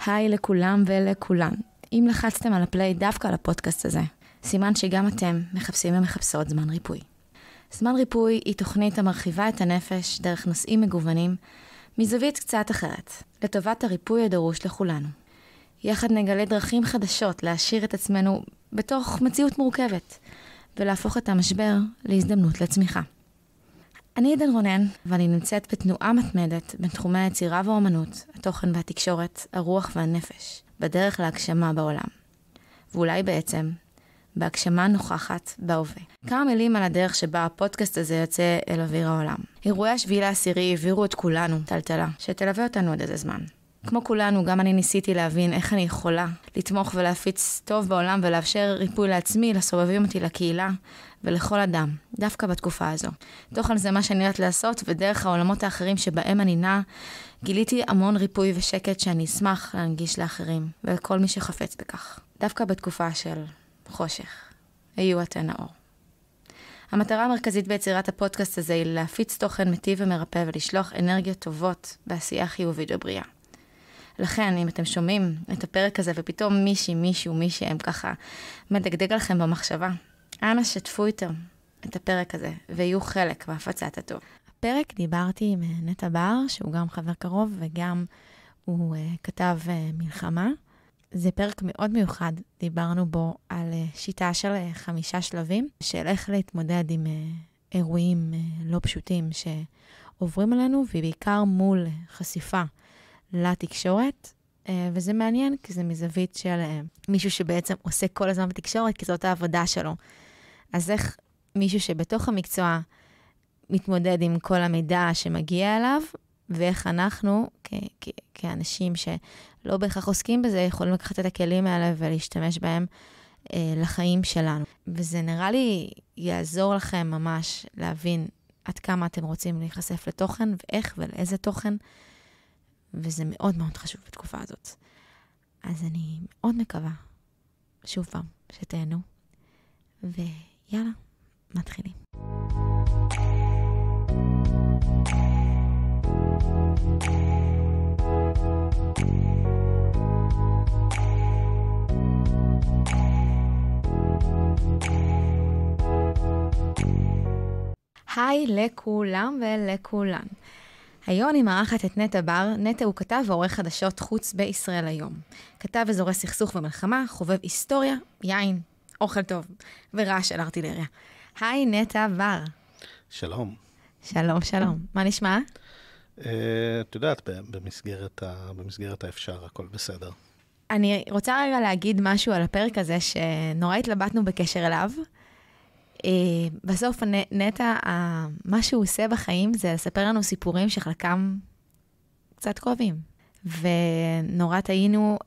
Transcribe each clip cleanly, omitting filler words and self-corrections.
היי לכולם ולכולן. אם לחצתם על הפליי דווקא על הפודקאסט הזה, סימן שגם אתם מחפשים ומחפשות זמן ריפוי. זמן ריפוי היא תוכנית המרחיבה את הנפש דרך נושאים מגוונים, מזווית קצת אחרת, לטובת הריפוי הדרוש לכולנו. יחד נגלה דרכים חדשות להשאיר את עצמנו בתוך מציאות מורכבת, ולהפוך את המשבר להזדמנות לצמיחה. אני עדן רונן, ואני נמצאת בתנועה מתמדת בין תחומי היצירה והאומנות, התוכן והתקשורת, הרוח והנפש, בדרך להגשמה בעולם. ואולי בעצם, בהגשמה נוכחת בהווה. כמה מילים על הדרך שבה הפודקאסט הזה יוצא אל אוויר העולם. אירועי השביעי לעשירי העבירו את כולנו טלטלה, שתלווה אותנו עוד איזה זמן. כמו כולנו, גם אני ניסיתי להבין איך אני יכולה לתמוך ולהפיץ טוב בעולם ולאפשר ריפוי לעצמי, לסובבים אותי, לקהילה ולכל אדם, דווקא בתקופה הזו. תוכן זה מה שאני יודעת לעשות, ודרך העולמות האחרים שבהם אני נעה, גיליתי המון ריפוי ושקט שאני אשמח להנגיש לאחרים, ולכל מי שחפץ בכך. דווקא בתקופה של חושך, היו אתן האור. המטרה המרכזית ביצירת הפודקאסט הזה היא להפיץ תוכן מטיב ומרפא ולשלוח אנרגיות טובות בעשייה חיובית ובריאה. לכן, אם אתם שומעים את הפרק הזה ופתאום מישהם ככה מדגדג עליכם במחשבה, אנא שתפו איתם את הפרק הזה ויהיו חלק בהפצת הטוב. הפרק דיברתי עם נטע בר, שהוא גם חבר קרוב וגם הוא כתב מלחמה. זה פרק מאוד מיוחד, דיברנו בו על שיטה של 5 שלבים, של איך להתמודד עם אירועים לא פשוטים שעוברים עלינו, ובעיקר מול חשיפה לתקשורת, וזה מעניין, כי זה מזווית של מישהו שבעצם עושה כל הזמן בתקשורת, כי זאת העבודה שלו. אז איך מישהו שבתוך המקצוע מתמודד עם כל המידע שמגיע אליו, ואיך אנחנו, כאנשים שלא בהכרח עוסקים בזה, יכולים לקחת את הכלים האלה ולהשתמש בהם לחיים שלנו. וזה נראה לי יעזור לכם ממש להבין עד כמה אתם רוצים להיחשף לתוכן, ואיך ולאיזה תוכן, וזה מאוד מאוד חשוב בתקופה הזאת. אז אני מאוד מקווה, שוב פעם, שתהנו, ויאללה, מתחילים. היי לכולם ולכולן. היום אני מארחת את נטע בר. נטע הוא כתב ועורך חדשות חוץ בישראל היום. כתב אזורי סכסוך ומלחמה, חובב היסטוריה, יין, אוכל טוב ורעש של ארטילריה. היי נטע בר. שלום. שלום, שלום. מה נשמע? את יודעת, במסגרת האפשר, הכל בסדר. אני רוצה רגע להגיד משהו על הפרק הזה שנורא התלבטנו בקשר אליו. בסוף נטע, מה שהוא עושה בחיים זה לספר לנו סיפורים שחלקם קצת כואבים. ונורא טעינו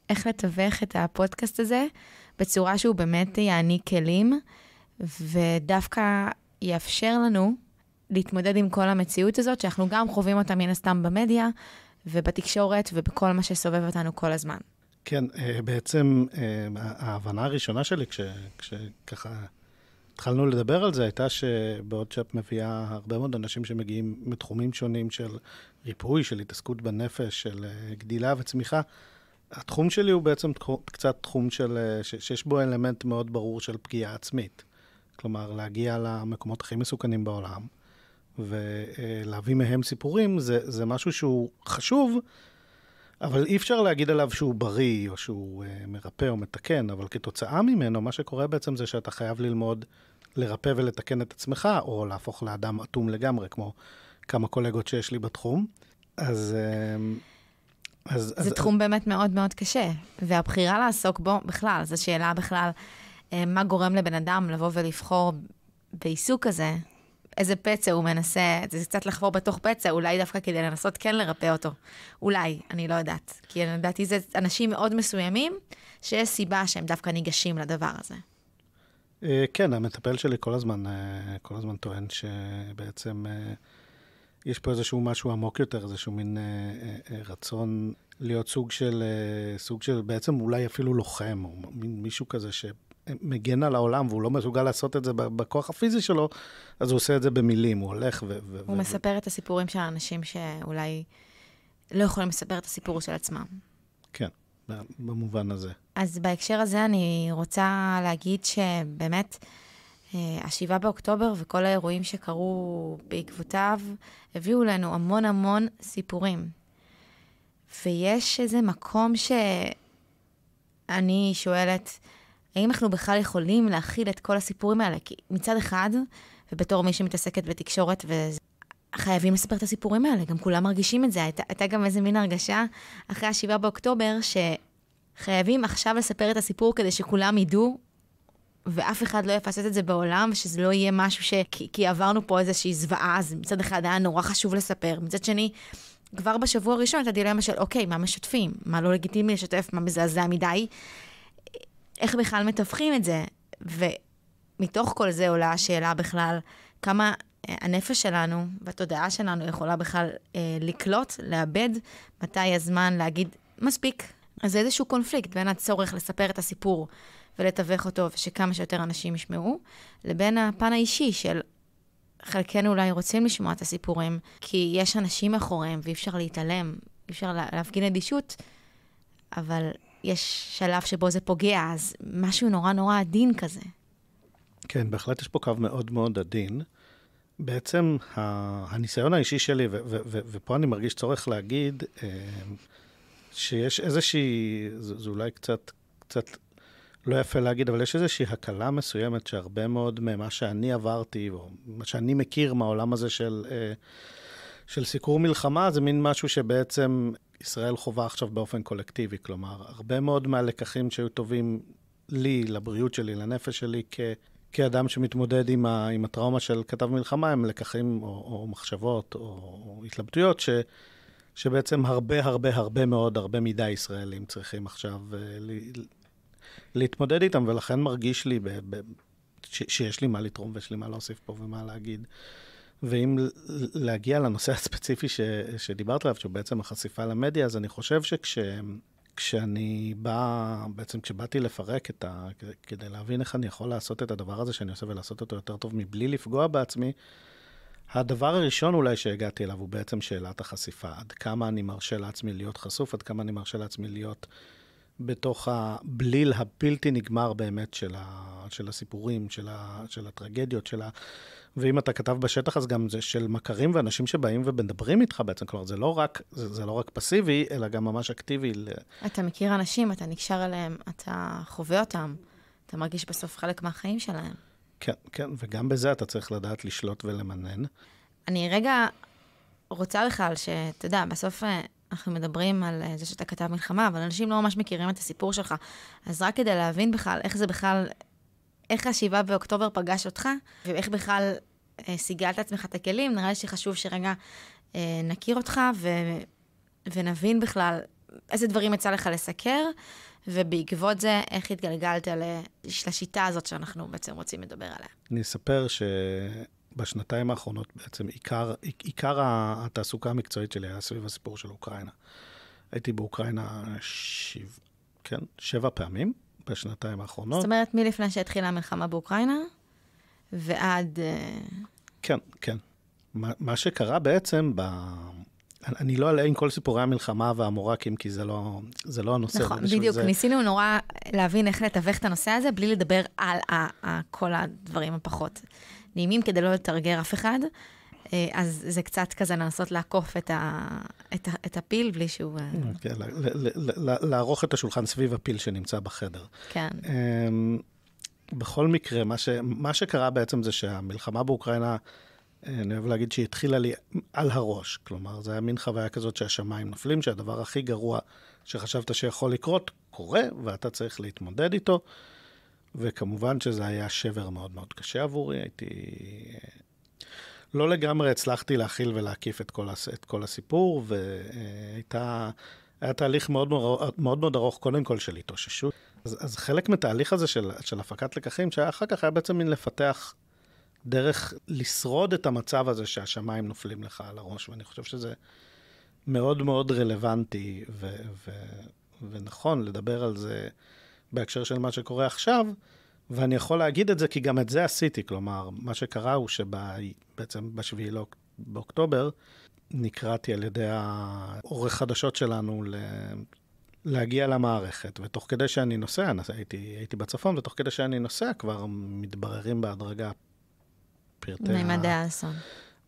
איך לתווך את הפודקאסט הזה בצורה שהוא באמת יעניק כלים, ודווקא יאפשר לנו להתמודד עם כל המציאות הזאת, שאנחנו גם חווים אותה מן הסתם במדיה, ובתקשורת, ובכל מה שסובב אותנו כל הזמן. כן, בעצם ההבנה הראשונה שלי, כשככה התחלנו לדבר על זה, הייתה שבעוד שאת מביאה הרבה מאוד אנשים שמגיעים מתחומים שונים של ריפוי, של התעסקות בנפש, של גדילה וצמיחה, התחום שלי הוא בעצם קצת תחום שיש בו אלמנט מאוד ברור של פגיעה עצמית. כלומר, להגיע למקומות הכי מסוכנים בעולם, ולהביא מהם סיפורים, זה משהו שהוא חשוב, אבל אי אפשר להגיד עליו שהוא בריא, או שהוא מרפא או מתקן, אבל כתוצאה ממנו, מה שקורה בעצם זה שאתה חייב ללמוד לרפא ולתקן את עצמך, או להפוך לאדם אטום לגמרי, כמו כמה קולגות שיש לי בתחום. זה תחום באמת מאוד מאוד קשה, והבחירה לעסוק בו בכלל, זו שאלה בכלל, מה גורם לבן אדם לבוא ולבחור בעיסוק הזה, איזה פצע הוא מנסה, זה קצת לחבור בתוך פצע, אולי דווקא כדי לנסות כן לרפא אותו. אולי, אני לא יודעת. כי אני יודעת, זה אנשים מאוד מסוימים, שיש סיבה שהם דווקא ניגשים לדבר הזה. כן, המטפל שלי כל הזמן טוען שבעצם יש פה איזשהו משהו עמוק יותר, איזשהו מין רצון להיות סוג של בעצם אולי אפילו לוחם, או מין מישהו כזה מגן על העולם, והוא לא מסוגל לעשות את זה בכוח הפיזי שלו, אז הוא עושה את זה במילים, הוא הולך הוא מספר את הסיפורים של האנשים שאולי לא יכולים לספר את הסיפור של עצמם. כן, במובן הזה. אז בהקשר הזה אני רוצה להגיד שבאמת, 7 באוקטובר וכל האירועים שקרו בעקבותיו, הביאו לנו המון המון סיפורים. ויש איזה מקום שאני שואלת, האם אנחנו בכלל יכולים להכיל את כל הסיפורים האלה? כי מצד אחד, ובתור מי שמתעסקת בתקשורת, חייבים לספר את הסיפורים האלה, גם כולם מרגישים את זה. הייתה גם איזה מין הרגשה אחרי 7 באוקטובר, שחייבים עכשיו לספר את הסיפור כדי שכולם ידעו, ואף אחד לא יפסס את זה בעולם, ושזה לא יהיה משהו כי עברנו פה איזושהי זוועה, אז מצד אחד היה נורא חשוב לספר. מצד שני, כבר בשבוע הראשון הייתה דילמה של, אוקיי, מה משתפים? מה לא לגיטימי לשתף? מה מזעזע מדי? איך בכלל מתווכים את זה? ומתוך כל זה עולה השאלה בכלל, כמה הנפש שלנו והתודעה שלנו יכולה בכלל לקלוט, לאבד, מתי הזמן להגיד מספיק. אז זה איזשהו קונפליקט בין הצורך לספר את הסיפור ולתווך אותו, ושכמה שיותר אנשים ישמעו, לבין הפן האישי של חלקנו אולי רוצים לשמוע את הסיפורים, כי יש אנשים מאחוריהם ואי אפשר להתעלם, אי אפשר להפגין אדישות, אבל יש שלב שבו זה פוגע, אז משהו נורא נורא עדין כזה. כן, בהחלט יש פה קו מאוד מאוד עדין. בעצם הניסיון האישי שלי, ופה אני מרגיש צורך להגיד, שיש איזושהי, זה אולי קצת לא יפה להגיד, אבל יש איזושהי הקלה מסוימת שהרבה מאוד ממה שאני עברתי, או מה שאני מכיר מהעולם הזה של סיקור מלחמה, זה מין משהו שבעצם ישראל חובה עכשיו באופן קולקטיבי. כלומר, הרבה מאוד מהלקחים שהיו טובים לי, לבריאות שלי, לנפש שלי, כאדם שמתמודד עם הטראומה של כתב מלחמה, הם לקחים או מחשבות או התלבטויות שבעצם הרבה מאוד, הרבה מדי ישראלים צריכים עכשיו להתמודד איתם, ולכן מרגיש לי שיש לי מה לתרום ויש לי מה להוסיף פה ומה להגיד. ואם להגיע לנושא הספציפי שדיברת עליו, שהוא בעצם החשיפה למדיה, אז אני חושב כשאני בא, בעצם כשבאתי לפרק כדי להבין איך אני יכול לעשות את הדבר הזה שאני עושה ולעשות אותו יותר טוב מבלי לפגוע בעצמי, הדבר הראשון אולי שהגעתי אליו הוא בעצם שאלת החשיפה. עד כמה אני מרשה לעצמי להיות חשוף, עד כמה אני מרשה לעצמי להיות בתוך הבליל הבלתי נגמר באמת של הסיפורים, של הטרגדיות, ואם אתה כתב בשטח, אז גם זה של מכרים ואנשים שבאים ומדברים איתך בעצם. כלומר, זה לא רק פסיבי, אלא גם ממש אקטיבי. אתה מכיר אנשים, אתה נקשר אליהם, אתה חווה אותם, אתה מרגיש בסוף חלק מהחיים שלהם. כן, כן, וגם בזה אתה צריך לדעת לשלוט ולמנן. אני רגע רוצה בכלל שאתה יודע, בסוף אנחנו מדברים על זה שאתה כתב מלחמה, אבל אנשים לא ממש מכירים את הסיפור שלך. אז רק כדי להבין בכלל איך 7 באוקטובר פגש אותך, ואיך בכלל סיגלת עצמך את הכלים, נראה לי שחשוב שרגע נכיר אותך ונבין בכלל איזה דברים יצא לך לסקר, ובעקבות זה איך התגלגלת לשיטה הזאת שאנחנו בעצם רוצים לדבר עליה. אני אספר שבשנתיים האחרונות בעצם עיקר התעסוקה המקצועית שלי היה סביב הסיפור של אוקראינה. הייתי באוקראינה 7 פעמים. בשנתיים האחרונות. זאת אומרת, מלפני שהתחילה המלחמה באוקראינה, ועד... כן, כן. מה שקרה בעצם, אני לא עלה עם כל סיפורי המלחמה והמורקים, כי זה לא הנושא. נכון, בדיוק. ניסינו נורא להבין איך לתווך את הנושא הזה, בלי לדבר על כל הדברים הפחות נעימים, כדי לא לתרגר אף אחד. אז זה קצת כזה לנסות לעקוף את הפיל בלי שהוא... כן, לערוך את השולחן סביב הפיל שנמצא בחדר. כן. בכל מקרה, מה שקרה בעצם זה שהמלחמה באוקראינה, אני אוהב להגיד שהיא התחילה לי על הראש. כלומר, זה היה מין חוויה כזאת שהשמיים נופלים, שהדבר הכי גרוע שחשבת שיכול לקרות, קורה, ואתה צריך להתמודד איתו. וכמובן שזה היה שבר מאוד מאוד קשה עבורי. לא לגמרי הצלחתי להכיל ולהקיף את כל הסיפור, והיה תהליך מאוד מאוד ארוך, קודם כל של התאוששות. אז חלק מתהליך הזה של הפקת לקחים, שאחר כך היה בעצם מין לפתח דרך לשרוד את המצב הזה שהשמיים נופלים לך על הראש, ואני חושב שזה מאוד מאוד רלוונטי ונכון לדבר על זה בהקשר של מה שקורה עכשיו, ואני יכול להגיד את זה כי גם את זה עשיתי, כלומר, מה שקרה הוא שבעצם ב7 באוקטובר, נקראתי על ידי העורך חדשות שלנו להגיע למערכת, ותוך כדי שאני נוסע, הייתי בצפון, ותוך כדי שאני נוסע כבר מתבררים בהדרגה פרטי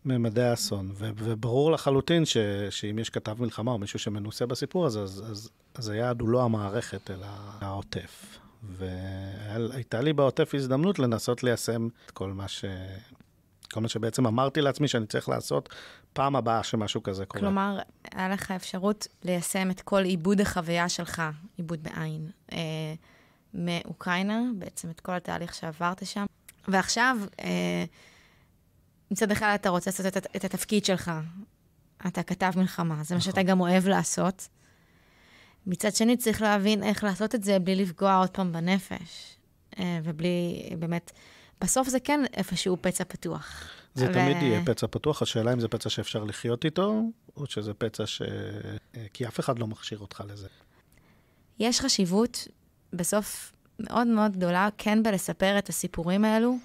ממדי האסון. וברור לחלוטין שאם יש כתב מלחמה או מישהו שמנוסה בסיפור הזה, אז היעד הוא לא המערכת, אלא העוטף. והייתה לי בעוטף הזדמנות לנסות ליישם את כל מה שבעצם אמרתי לעצמי שאני צריך לעשות פעם הבאה שמשהו כזה קורה. כלומר, היה לך אפשרות ליישם את כל עיבוד החוויה שלך, עיבוד בעין, מאוקראינה, בעצם את כל התהליך שעברת שם. ועכשיו, מצד אחד אתה רוצה לעשות את התפקיד שלך. אתה כתב מלחמה, זה מה שאתה גם אוהב לעשות. מצד שני, צריך להבין איך לעשות את זה בלי לפגוע עוד פעם בנפש. ובלי, באמת, בסוף זה כן איפשהו פצע פתוח. זה תמיד יהיה פצע פתוח, השאלה אם זה פצע שאפשר לחיות איתו, או שזה פצע כי אף אחד לא מכשיר אותך לזה. יש חשיבות בסוף מאוד מאוד גדולה, כן בלספר את הסיפורים האלו.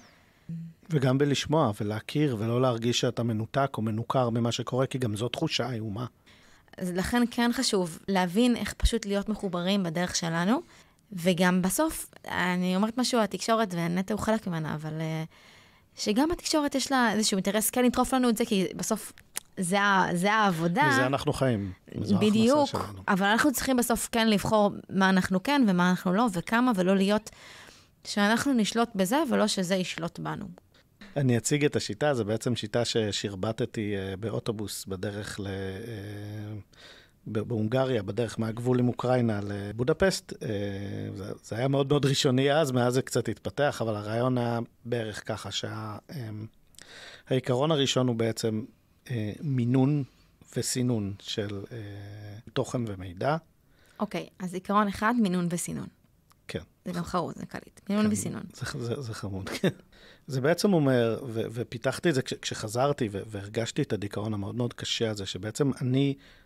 וגם בלשמוע ולהכיר, ולא להרגיש שאתה מנותק או מנוכר ממה שקורה, כי גם זו תחושה איומה. אז לכן כן חשוב להבין איך פשוט להיות מחוברים בדרך שלנו, וגם בסוף, אני אומרת משהו, התקשורת, ונטע הוא חלק ממנה, אבל שגם התקשורת יש לה איזשהו אינטרס, כן לדחוף לנו את זה, כי בסוף זה העבודה. מזה אנחנו חיים. בדיוק, אבל אנחנו צריכים בסוף כן לבחור מה אנחנו כן ומה אנחנו לא, וכמה, ולא להיות שאנחנו נשלוט בזה, ולא שזה ישלוט בנו. אני אציג את השיטה, זה בעצם שיטה ששרבטתי באוטובוס בדרך בהונגריה, בדרך מהגבול עם אוקראינה לבודפסט. זה היה מאוד מאוד ראשוני אז, מאז זה קצת התפתח, אבל הרעיון היה בערך ככה, העיקרון הראשון הוא בעצם מינון וסינון של תוכן ומידע. אוקיי, אז עיקרון אחד, מינון וסינון. כן. זה גם חרוז, זה קליט. מינון וסינון. זה חמוד, כן. זה בעצם אומר, ופיתחתי את זה כשחזרתי, והרגשתי את הדיכאון המאוד מאוד קשה הזה, שבעצם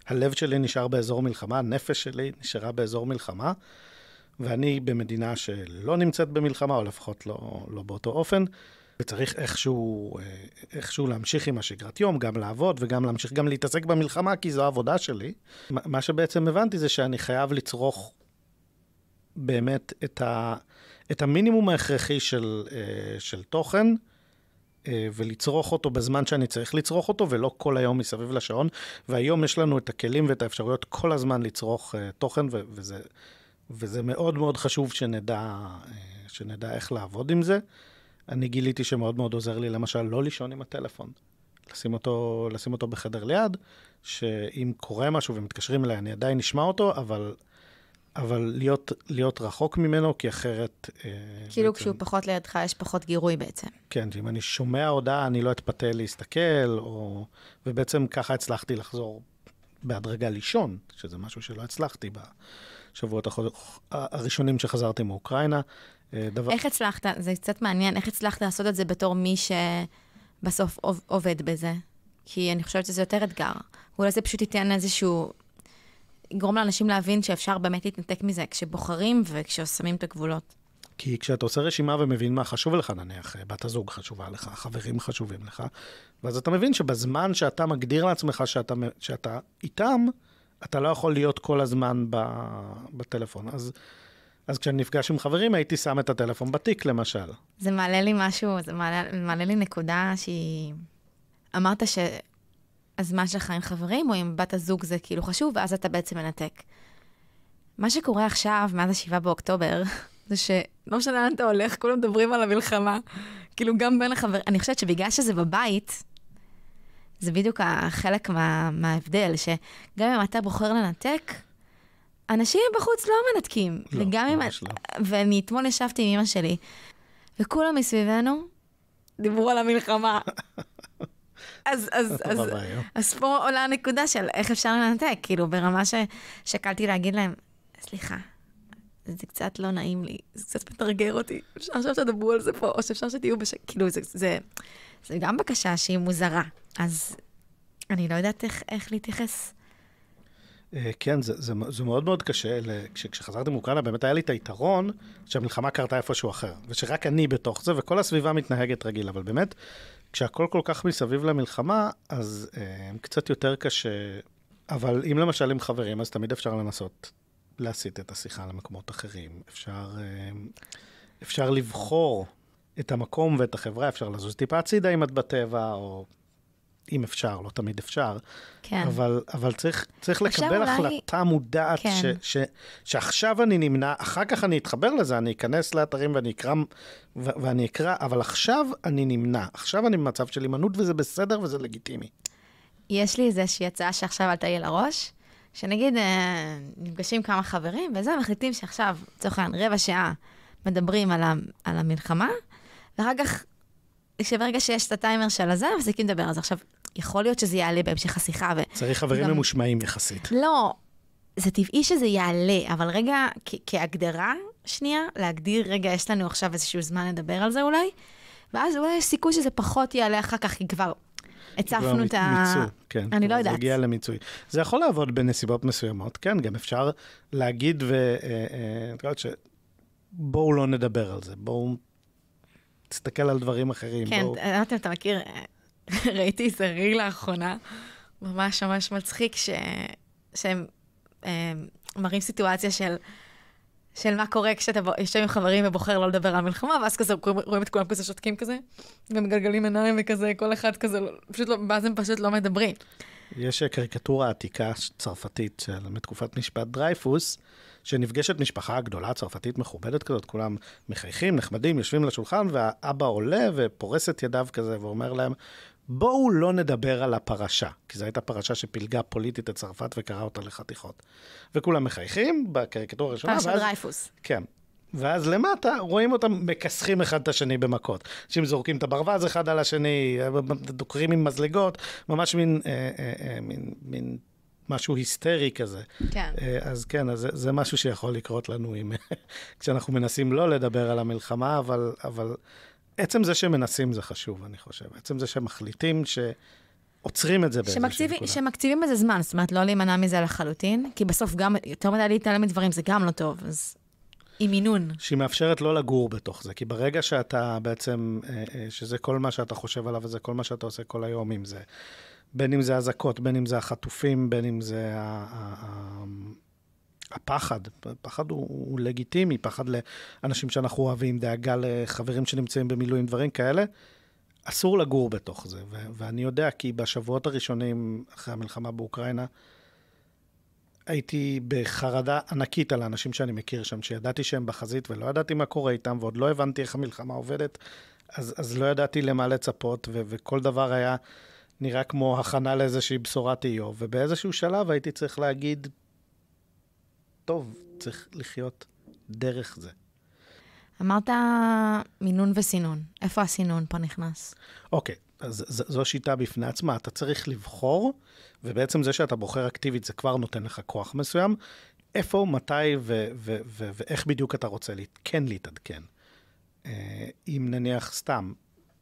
הלב שלי נשאר באזור מלחמה, הנפש שלי נשארה באזור מלחמה, ואני במדינה שלא נמצאת במלחמה, או לפחות לא באותו אופן, וצריך איכשהו להמשיך עם השגרת יום, גם לעבוד, וגם להמשיך גם להתעסק במלחמה, כי זו העבודה שלי. מה שבעצם הבנתי זה שאני חייב לצרוך באמת את המינימום ההכרחי של תוכן, ולצרוך אותו בזמן שאני צריך לצרוך אותו, ולא כל היום מסביב לשעון. והיום יש לנו את הכלים ואת האפשרויות כל הזמן לצרוך תוכן, וזה מאוד מאוד חשוב שנדע איך לעבוד עם זה. אני גיליתי שמאוד מאוד עוזר לי, למשל, לא לישון עם הטלפון. לשים אותו בחדר ליד, שאם קורה משהו ומתקשרים אליי, אני עדיין נשמע אותו, אבל להיות רחוק ממנו, כי אחרת... כאילו כשהוא פחות לידך, יש פחות גירוי בעצם. כן, אם אני שומע הודעה, אני לא אתפתה להסתכל, ובעצם ככה הצלחתי לחזור בהדרגה לישון, שזה משהו שלא הצלחתי בשבועות הראשונים שחזרתי מאוקראינה. איך הצלחת, זה קצת מעניין, איך הצלחת לעשות את זה בתור מי שבסוף עובד בזה? כי אני חושבת שזה יותר אתגר. אולי זה פשוט ייתן איזשהו... יגרום לאנשים להבין שאפשר באמת להתנתק מזה, כשבוחרים וכששמים את הגבולות. כי כשאתה עושה רשימה ומבין מה חשוב לך, נניח, בת הזוג חשובה לך, חברים חשובים לך, ואז אתה מבין שבזמן שאתה מגדיר לעצמך שאתה איתם, אתה לא יכול להיות כל הזמן בטלפון. אז כשאני נפגש עם חברים, הייתי שם את הטלפון בתיק, למשל. זה מעלה לי משהו, זה מעלה לי נקודה שהיא... אמרת הזמן שלך עם חברים, או עם בת הזוג זה כאילו חשוב, ואז אתה בעצם מנתק. מה שקורה עכשיו, מאז 7 באוקטובר, זה שלא משנה לאן אתה הולך, כולם מדברים על המלחמה. כאילו גם בין החברים, אני חושבת שבגלל שזה בבית, זה בדיוק החלק מההבדל, שגם אם אתה בוחר לנתק, אנשים בחוץ לא מנתקים. לא, ממש לא. ואני אתמול ישבתי עם אמא שלי, וכולם מסביבנו דיברו על המלחמה. אז פה עולה הנקודה של איך אפשר לנתק, כאילו ברמה ששקלתי להגיד להם, סליחה, זה קצת לא נעים לי, זה קצת מתרגר אותי, אפשר שתדברו על זה פה, או שאפשר שתהיו כאילו זה גם בקשה שהיא מוזרה, אז אני לא יודעת איך להתייחס. כן, זה מאוד מאוד קשה. כשחזרתי מאוקראינה, באמת היה לי את היתרון שהמלחמה קרתה איפשהו אחר, ושרק אני בתוך זה, וכל הסביבה מתנהגת רגיל, אבל באמת, כשהכל כל כך מסביב למלחמה, אז קצת יותר קשה, אבל אם למשל עם חברים, אז תמיד אפשר לנסות להסיט את השיחה למקומות אחרים. אפשר לבחור את המקום ואת החברה, אפשר לזוז טיפה הצידה אם את בטבע, או אם אפשר, לא תמיד אפשר. כן. אבל צריך לקבל החלטה מודעת, כן. שעכשיו אני נמנע, אחר כך אני אתחבר לזה, אני אכנס לאתרים ואני אקרא, אבל עכשיו אני נמנע. עכשיו אני במצב של הימנעות, וזה בסדר וזה לגיטימי. יש לי איזושהי הצעה שעכשיו עלתה לי לראש, שנגיד נפגשים כמה חברים, וזה מחליטים שעכשיו, לצורך העניין, רבע שעה מדברים על המלחמה, ואחר כך, ברגע שיש את הטיימר של הזה, מפסיקים לדבר על זה. עכשיו, יכול להיות שזה יעלה בהמשך השיחה. צריך חברים ממושמעים יחסית. לא, זה טבעי שזה יעלה, אבל רגע, כהגדרה שנייה, להגדיר, רגע, יש לנו עכשיו איזשהו זמן לדבר על זה אולי, ואז אולי יש סיכוי שזה פחות יעלה אחר כך, כי כבר הצפנו את מיצוי, כן. אני לא יודעת. זה הגיע למיצוי. זה יכול לעבוד בנסיבות מסוימות, כן, גם אפשר להגיד בואו לא נדבר על זה, בואו תסתכל על דברים אחרים. כן, אמרתי, אתה מכיר, ראיתי איזה ריל לאחרונה, ממש ממש מצחיק, שהם מראים סיטואציה של מה קורה כשאתה יושב עם חברים ובוחר לא לדבר על מלחמה, ואז כזה רואים את כולם כזה שותקים כזה, ומגלגלים עיניים וכזה, כל אחד כזה, פשוט לא, ואז הם פשוט לא מדברים. יש קריקטורה עתיקה צרפתית מתקופת משפט דרייפוס, שנפגשת משפחה גדולה, צרפתית מכובדת כזאת, כולם מחייכים, נחמדים, יושבים לשולחן, והאבא עולה ופורס את ידיו כזה, ואומר להם, בואו לא נדבר על הפרשה, כי זו הייתה פרשה שפילגה פוליטית את צרפת וקראה אותה לחתיכות. וכולם מחייכים בקריקטורה הראשונה. פרשת דרייפוס. כן. ואז למטה רואים אותם מקסחים אחד את השני במכות. אנשים זורקים את הברווז אחד על השני, דוקרים עם מזלגות, ממש מין משהו היסטרי כזה. כן. אז כן, אז זה משהו שיכול לקרות לנו כשאנחנו מנסים לא לדבר על המלחמה, אבל עצם זה שמנסים זה חשוב, אני חושב. עצם זה שמחליטים שעוצרים את זה באיזושהי נקודה. שמקציבים בזה זמן, זאת אומרת, לא להימנע מזה לחלוטין, כי בסוף גם, יותר מדי להתעלם מדברים, זה גם לא טוב, אז עם מינון. שהיא מאפשרת לא לגור בתוך זה, כי ברגע שאתה בעצם, שזה כל מה שאתה חושב עליו, וזה כל מה שאתה עושה כל היום עם זה, בין אם זה הזקות, בין אם זה החטופים, בין אם זה הפחד. פחד הוא לגיטימי, פחד לאנשים שאנחנו אוהבים, דאגה לחברים שנמצאים במילואים, דברים כאלה. אסור לגור בתוך זה. ואני יודע כי בשבועות הראשונים אחרי המלחמה באוקראינה, הייתי בחרדה ענקית על האנשים שאני מכיר שם, שידעתי שהם בחזית ולא ידעתי מה קורה איתם, ועוד לא הבנתי איך המלחמה עובדת, אז לא ידעתי למה לצפות, וכל דבר היה נראה כמו הכנה לאיזושהי בשורת איוב, ובאיזשהו שלב הייתי צריך להגיד, טוב, צריך לחיות דרך זה. אמרת מינון וסינון. איפה הסינון פה נכנס? אוקיי, אז זו שיטה בפני עצמה. אתה צריך לבחור, ובעצם זה שאתה בוחר אקטיבית, זה כבר נותן לך כוח מסוים. איפה, מתי ואיך בדיוק אתה רוצה כן להתעדכן. אם נניח סתם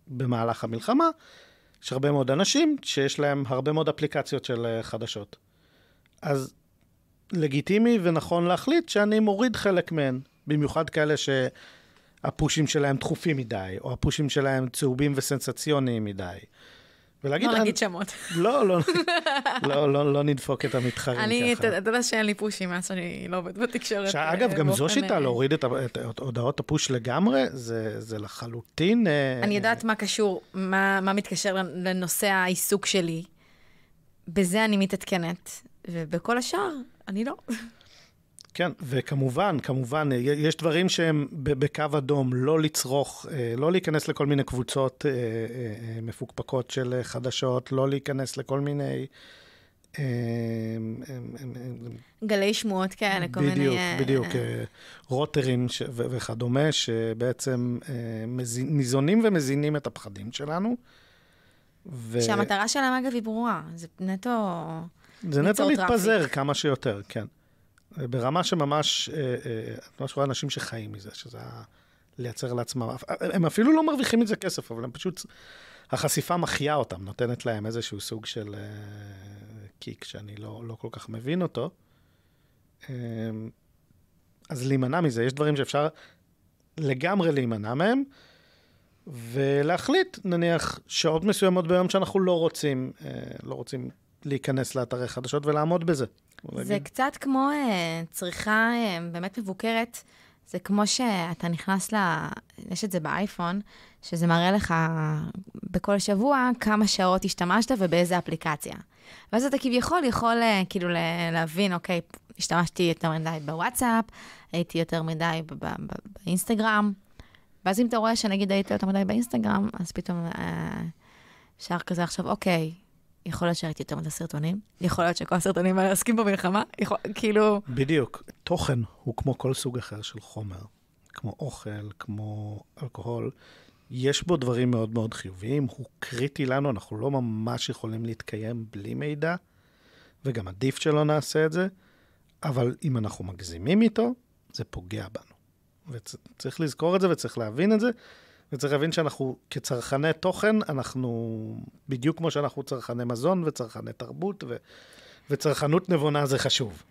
במהלך המלחמה, יש הרבה מאוד אנשים שיש להם הרבה מאוד אפליקציות של חדשות. אז לגיטימי ונכון להחליט שאני מוריד חלק מהן, במיוחד כאלה שהפושים שלהם דחופים מדי, או הפושים שלהם צהובים וסנסציוניים מדי. ולהגיד, לא נגיד שמות. לא נדפוק את המתחרים ככה. אתה יודע שאין לי פושים, אז שאני לא עובד בתקשורת. אגב, גם זו שיטה, להוריד את הודעות הפוש לגמרי, זה לחלוטין. אני יודעת מה קשור, מה מתקשר לנושא העיסוק שלי. בזה אני מתעדכנת, ובכל השאר, אני לא. כן, וכמובן, יש דברים שהם בקו אדום, לא לצרוך, לא להיכנס לכל מיני קבוצות מפוקפקות של חדשות, לא להיכנס לכל מיני גלי שמועות כאלה, כל מיני... בדיוק, רוטרים וכדומה, שבעצם ניזונים ומזינים את הפחדים שלנו. שהמטרה שלהם אגב היא ברורה, זה נטו... זה נטו להתפזר כמה שיותר, כן. ברמה שממש, ממש רואה אנשים שחיים מזה, שזה לייצר לעצמם. הם אפילו לא מרוויחים מזה כסף, אבל הם פשוט, החשיפה מחיה אותם, נותנת להם איזשהו סוג של קיק שאני לא כל כך מבין אותו. אז להימנע מזה, יש דברים שאפשר לגמרי להימנע מהם, ולהחליט, נניח, שעות מסוימות ביום שאנחנו לא רוצים להיכנס לאתרי חדשות ולעמוד בזה. זה קצת כמו צריכה באמת מבוקרת, זה כמו שאתה נכנס יש את זה באייפון, שזה מראה לך בכל שבוע כמה שעות השתמשת ובאיזה אפליקציה. ואז אתה כביכול יכול כאילו להבין, אוקיי, השתמשתי יותר מדי בוואטסאפ, הייתי יותר מדי באינסטגרם, ואז אם אתה רואה שנגיד הייתי יותר מדי באינסטגרם, אז פתאום אפשר כזה עכשיו, אוקיי, יכול להיות שראיתי יותר מדי סרטונים, יכול להיות שכל הסרטונים האלה עוסקים במלחמה, כאילו... בדיוק. תוכן הוא כמו כל סוג אחר של חומר, כמו אוכל, כמו אלכוהול. יש בו דברים מאוד מאוד חיוביים, הוא קריטי לנו, אנחנו לא ממש יכולים להתקיים בלי מידע, וגם עדיף שלא נעשה את זה, אבל אם אנחנו מגזימים איתו, זה פוגע בנו. וצריך לזכור את זה וצריך להבין את זה, וצריך להבין שאנחנו כצרכני תוכן, אנחנו בדיוק כמו שאנחנו צרכני מזון וצרכני תרבות, וצרכנות נבונה זה חשוב.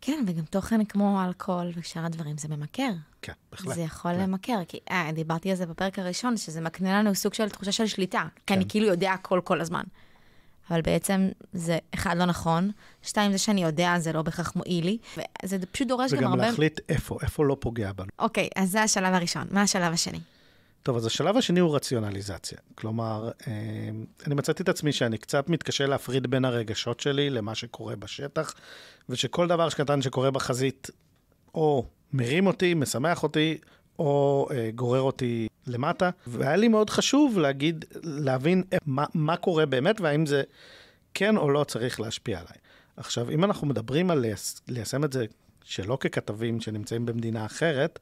כן, וגם תוכן כמו אלכוהול ושאר הדברים, זה ממכר. כן, בכלל. זה יכול למכר, כי דיברתי על זה בפרק הראשון, שזה מקנה לנו סוג של תחושה של שליטה, כי אני כאילו יודע הכל כל הזמן. אבל בעצם זה, אחד, לא נכון, שתיים, זה שאני יודע, זה לא בכך מועיל לי, וזה פשוט דורש גם הרבה... וגם להחליט איפה לא פוגע בנו. אוקיי, אז זה השלב הראשון. מה השלב השני? טוב, אז השלב השני הוא רציונליזציה. כלומר, אני מצאתי את עצמי שאני קצת מתקשה להפריד בין הרגשות שלי למה שקורה בשטח, ושכל דבר שקטן שקורה בחזית, או מרים אותי, משמח אותי, או גורר אותי למטה. והיה לי מאוד חשוב להבין מה קורה באמת, והאם זה כן או לא צריך להשפיע עליי. עכשיו, אם אנחנו מדברים על ליישם את זה שלא ככתבים שנמצאים במדינה אחרת,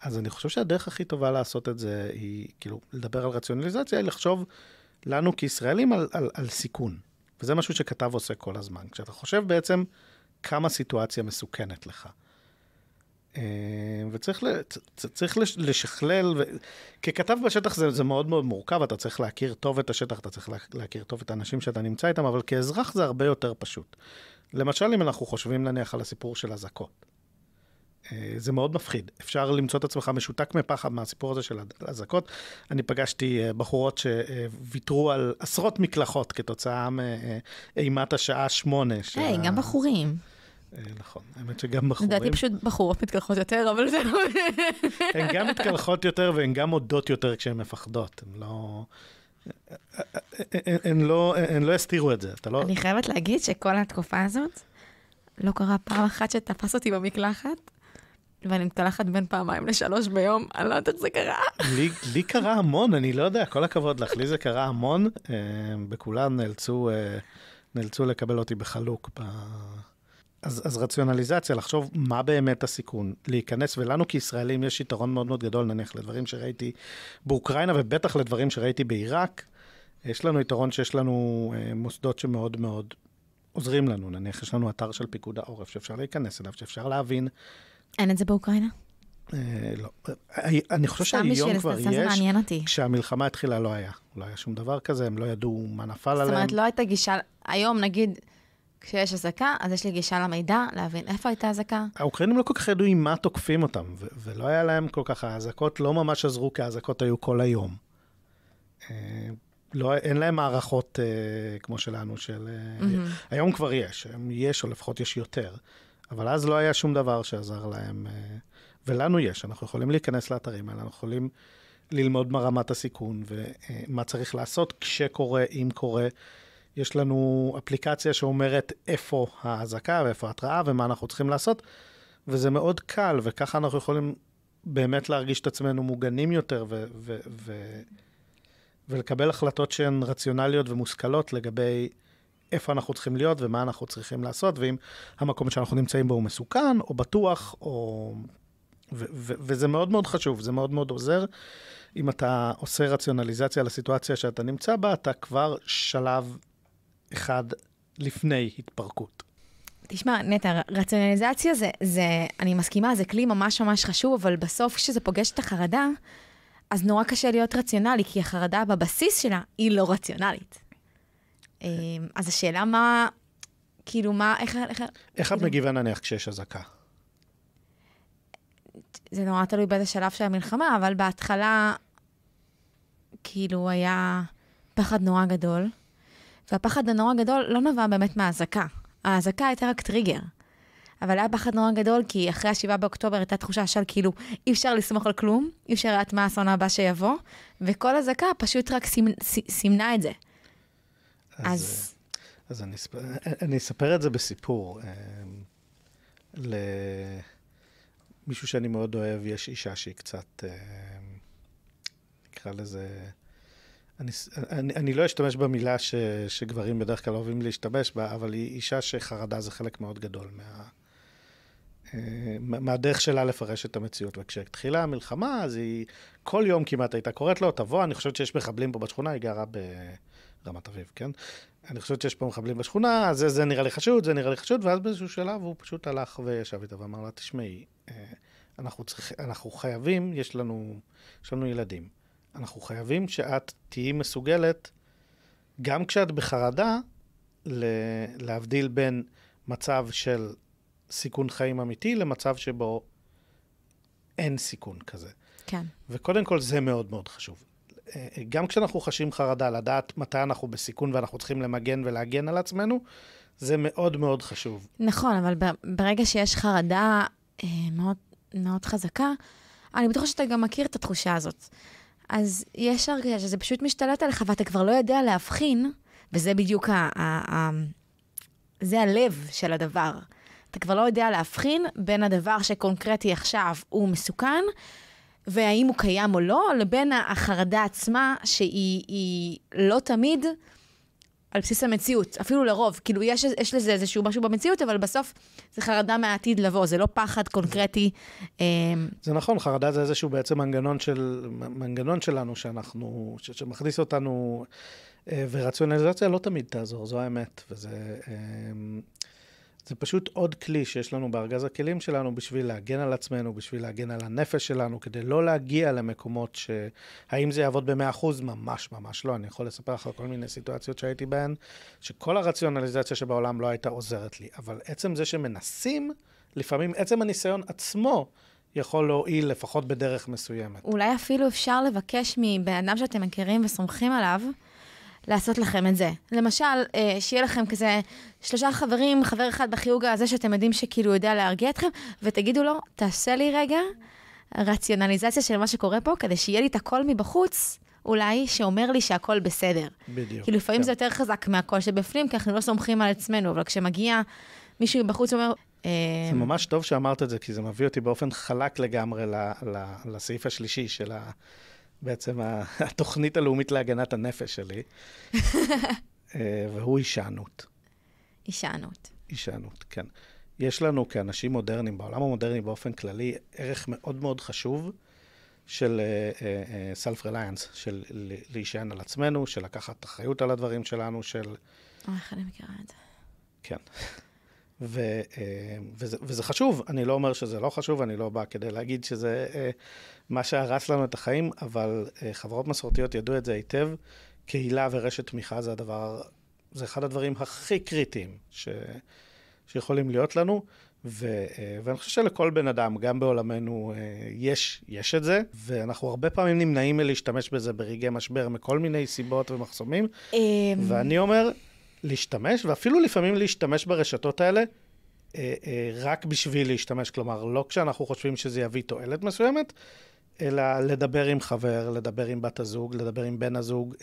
אז אני חושב שהדרך הכי טובה לעשות את זה היא, כאילו, לדבר על רציונליזציה, היא לחשוב לנו כישראלים על סיכון. וזה משהו שכתב עושה כל הזמן. כשאתה חושב בעצם כמה סיטואציה מסוכנת לך. וצריך לשכלל, ככתב בשטח זה מאוד מאוד מורכב, אתה צריך להכיר טוב את השטח, אתה צריך להכיר טוב את האנשים שאתה נמצא איתם, אבל כאזרח זה הרבה יותר פשוט. למשל, אם אנחנו חושבים נניח על הסיפור של הזקות, זה מאוד מפחיד. אפשר למצוא את עצמך משותק מפחד מהסיפור הזה של הזקות. אני פגשתי בחורות שוויתרו על עשרות מקלחות כתוצאה מאימת השעה 8. היי, גם בחורים. נכון, האמת שגם בחורים. לדעתי פשוט בחורות מתקלחות יותר, אבל זה לא... הן גם מתקלחות יותר והן גם עודות יותר כשהן מפחדות. הן לא הסתירו את זה. אני חייבת להגיד שכל התקופה הזאת לא קרה פעם אחת שתפס אותי במקלחת, ואני מתקלחת בין 2-3 ביום, אני לא יודעת איך זה קרה. לי קרה המון, אני לא יודע, כל הכבוד לך, לי זה קרה המון, בכולן נאלצו לקבל אותי בחלוק. אז רציונליזציה, לחשוב מה באמת הסיכון, להיכנס, ולנו כישראלים יש יתרון מאוד מאוד גדול, נניח לדברים שראיתי באוקראינה, ובטח לדברים שראיתי בעיראק, יש לנו יתרון שיש לנו מוסדות שמאוד מאוד עוזרים לנו, נניח יש לנו אתר של פיקוד העורף, שאפשר להיכנס אליו, שאפשר להבין. אין את זה באוקראינה? לא. אני חושב שהיום כבר יש, כשהמלחמה התחילה לא היה שום דבר כזה, הם לא ידעו מה נפל עליהם. זאת אומרת, לא הייתה גישה, היום נגיד, כשיש הזקה, אז יש לי גישה למידע, להבין איפה הייתה הזקה. האוקראינים לא כל כך ידעו עם מה תוקפים אותם, ולא היה להם כל כך, ההזקות לא ממש עזרו, כי ההזקות היו כל היום. אין להם מערכות כמו שלנו, היום כבר יש, או לפחות יש יותר. אבל אז לא היה שום דבר שעזר להם, ולנו יש, אנחנו יכולים להיכנס לאתרים האלה, אנחנו יכולים ללמוד מרמת הסיכון, ומה צריך לעשות כשקורה, אם קורה. יש לנו אפליקציה שאומרת איפה ההזקה, ואיפה ההתראה, ומה אנחנו צריכים לעשות, וזה מאוד קל, וככה אנחנו יכולים באמת להרגיש את עצמנו מוגנים יותר, ולקבל החלטות שהן רציונליות ומושכלות לגבי איפה אנחנו צריכים להיות ומה אנחנו צריכים לעשות, ואם המקום שאנחנו נמצאים בו הוא מסוכן, או בטוח, וזה מאוד מאוד חשוב, זה מאוד מאוד עוזר. אם אתה עושה רציונליזציה לסיטואציה שאתה נמצא בה, אתה כבר שלב אחד לפני התפרקות. תשמע, נטע, רציונליזציה אני מסכימה, זה כלי ממש ממש חשוב, אבל בסוף כשזה פוגש את החרדה, אז נורא קשה להיות רציונלי, כי החרדה בבסיס שלה היא לא רציונלית. אז השאלה כאילו, מה, איך את מגיבה נניח כשיש אזעקה? זה נורא תלוי באיזה שלב של המלחמה, אבל בהתחלה, כאילו, היה פחד נורא גדול, והפחד הנורא גדול לא נבע באמת מהאזעקה. האזעקה הייתה רק טריגר. אבל היה פחד נורא גדול, כי אחרי ה7 באוקטובר הייתה תחושה של כאילו, אי אפשר לסמוך על כלום, אי אפשר לדעת מה האסון הבא שיבוא, וכל אזעקה פשוט רק סימנה את זה. אז אני אספר את זה בסיפור. למישהו שאני מאוד אוהב, יש אישה שהיא קצת, נקרא לזה, אני לא אשתמש במילה שגברים בדרך כלל אוהבים להשתמש בה, אבל היא אישה שחרדה זה חלק מאוד גדול מהדרך שלה לפרש את המציאות. וכשהתחילה המלחמה, אז היא כל יום כמעט הייתה קוראת לו, תבוא, אני חושבת שיש מחבלים פה בשכונה, היא גרה ברמת אביב, כן? אני חושבת שיש פה מחבלים בשכונה, אז זה נראה לי חשוד, זה נראה לי חשוד, ואז באיזשהו שלב הוא פשוט הלך וישב איתה ואמר לה, תשמעי, אנחנו חייבים, יש לנו ילדים. אנחנו חייבים שאת תהיי מסוגלת, גם כשאת בחרדה, להבדיל בין מצב של סיכון חיים אמיתי, למצב שבו אין סיכון כזה. כן. וקודם כל זה מאוד מאוד חשוב. גם כשאנחנו חשים חרדה, לדעת מתי אנחנו בסיכון ואנחנו צריכים למגן ולהגן על עצמנו, זה מאוד מאוד חשוב. נכון, אבל ברגע שיש חרדה מאוד, מאוד חזקה, אני בטוחה שאתה גם מכיר את התחושה הזאת. אז יש הרגשה שזה פשוט משתלט עליך, ואתה כבר לא יודע להבחין, וזה בדיוק זה הלב של הדבר. אתה כבר לא יודע להבחין בין הדבר שקונקרטי עכשיו הוא מסוכן, והאם הוא קיים או לא, לבין החרדה עצמה, שהיא לא תמיד על בסיס המציאות, אפילו לרוב. כאילו יש לזה איזשהו משהו במציאות, אבל בסוף זה חרדה מהעתיד לבוא, זה לא פחד קונקרטי. זה נכון, חרדה זה איזשהו בעצם מנגנון שלנו, שמכניס אותנו, ורציונליזציה לא תמיד תעזור, זו האמת, זה פשוט עוד כלי שיש לנו בארגז הכלים שלנו בשביל להגן על עצמנו, בשביל להגן על הנפש שלנו, כדי לא להגיע למקומות האם זה יעבוד ב100%? ממש ממש לא. אני יכול לספר לך על כל מיני סיטואציות שהייתי בהן, שכל הרציונליזציה שבעולם לא הייתה עוזרת לי. אבל עצם זה שמנסים, לפעמים עצם הניסיון עצמו יכול להועיל לפחות בדרך מסוימת. אולי אפילו אפשר לבקש מבן אדם שאתם מכירים וסומכים עליו, לעשות לכם את זה. למשל, שיהיה לכם כזה 3 חברים, חבר אחד בחיוג הזה שאתם יודעים שכאילו יודע להרגיע אתכם, ותגידו לו, תעשה לי רגע רציונליזציה של מה שקורה פה, כדי שיהיה לי את הכל מבחוץ, אולי שאומר לי שהכל בסדר. בדיוק. כי לפעמים כן. זה יותר חזק מהכל שבפנים, כי אנחנו לא סומכים על עצמנו, אבל כשמגיע מישהו מבחוץ אומר... זה ממש טוב שאמרת את זה, כי זה מביא אותי באופן חלק לגמרי לסעיף השלישי של בעצם התוכנית הלאומית להגנת הנפש שלי, והוא הישענות. הישענות, כן. יש לנו כאנשים מודרניים, בעולם המודרני באופן כללי, ערך מאוד מאוד חשוב של self-reliance, של להישען על עצמנו, של לקחת אחריות על הדברים שלנו, של... איך אני מכירה את זה? כן. וזה חשוב, אני לא אומר שזה לא חשוב, אני לא בא כדי להגיד שזה מה שהרס לנו את החיים, אבל חברות מסורתיות ידעו את זה היטב, קהילה ורשת תמיכה זה אחד הדברים הכי קריטיים שיכולים להיות לנו, ואני חושב שלכל בן אדם, גם בעולמנו, יש את זה, ואנחנו הרבה פעמים נמנעים מלהשתמש בזה ברגעי משבר, מכל מיני סיבות ומחסומים, ואני אומר... להשתמש, ואפילו לפעמים להשתמש ברשתות האלה, רק בשביל להשתמש, כלומר, לא כשאנחנו חושבים שזה יביא תועלת מסוימת, אלא לדבר עם חבר, לדבר עם בת הזוג, לדבר עם בן הזוג,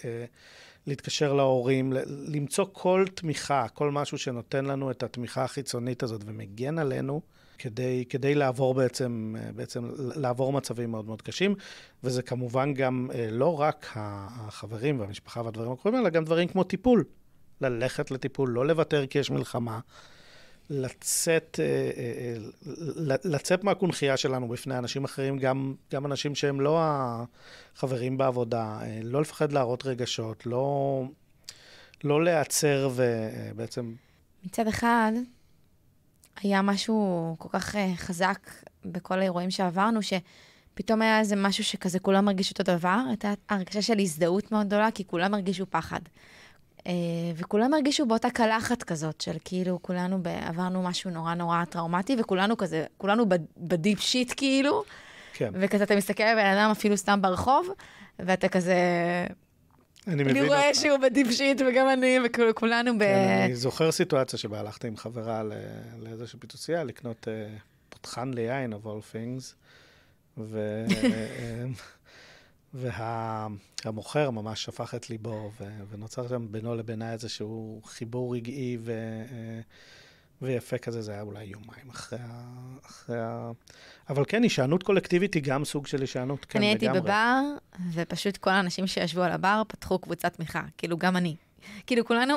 להתקשר להורים, למצוא כל תמיכה, כל משהו שנותן לנו את התמיכה החיצונית הזאת, ומגן עלינו, כדי לעבור בעצם לעבור מצבים מאוד מאוד קשים, וזה כמובן גם לא רק החברים והמשפחה והדברים הקרובים, אלא גם דברים כמו טיפול. ללכת לטיפול, לא לוותר כי יש מלחמה, לצאת מהקונחייה שלנו בפני אנשים אחרים, גם אנשים שהם לא החברים בעבודה, לא לפחד להראות רגשות, לא להיעצר ובעצם... מצד אחד, היה משהו כל כך חזק בכל האירועים שעברנו, שפתאום היה איזה משהו שכזה כולם מרגישו אותו דבר, הייתה הרגשה של הזדהות מאוד גדולה, כי כולם מרגישו פחד. וכולם הרגישו באותה קלחת כזאת, של כאילו כולנו עברנו משהו נורא נורא טראומטי, וכולנו כזה, כולנו בדיפ שיט כאילו, כן. וכזה אתה מסתכל על בן אדם אפילו סתם ברחוב, ואתה כזה... אני רואה שהוא בדיפ שיט, וגם אני, וכולנו ב... כן, אני זוכר סיטואציה שבה הלכתי עם חברה לאיזושהי פיצוצייה, לקנות פותחן ליין of all things, והמוכר ממש שפך את ליבו, ונוצר שם בינו לבינה איזשהו חיבור רגעי ויפה כזה, זה היה אולי יומיים אחרי אבל כן, הישענות קולקטיבית היא גם סוג של הישענות, כן, אני הייתי לגמרי. בבר, ופשוט כל האנשים שישבו על הבר פתחו קבוצת תמיכה, כאילו גם אני. כאילו כולנו,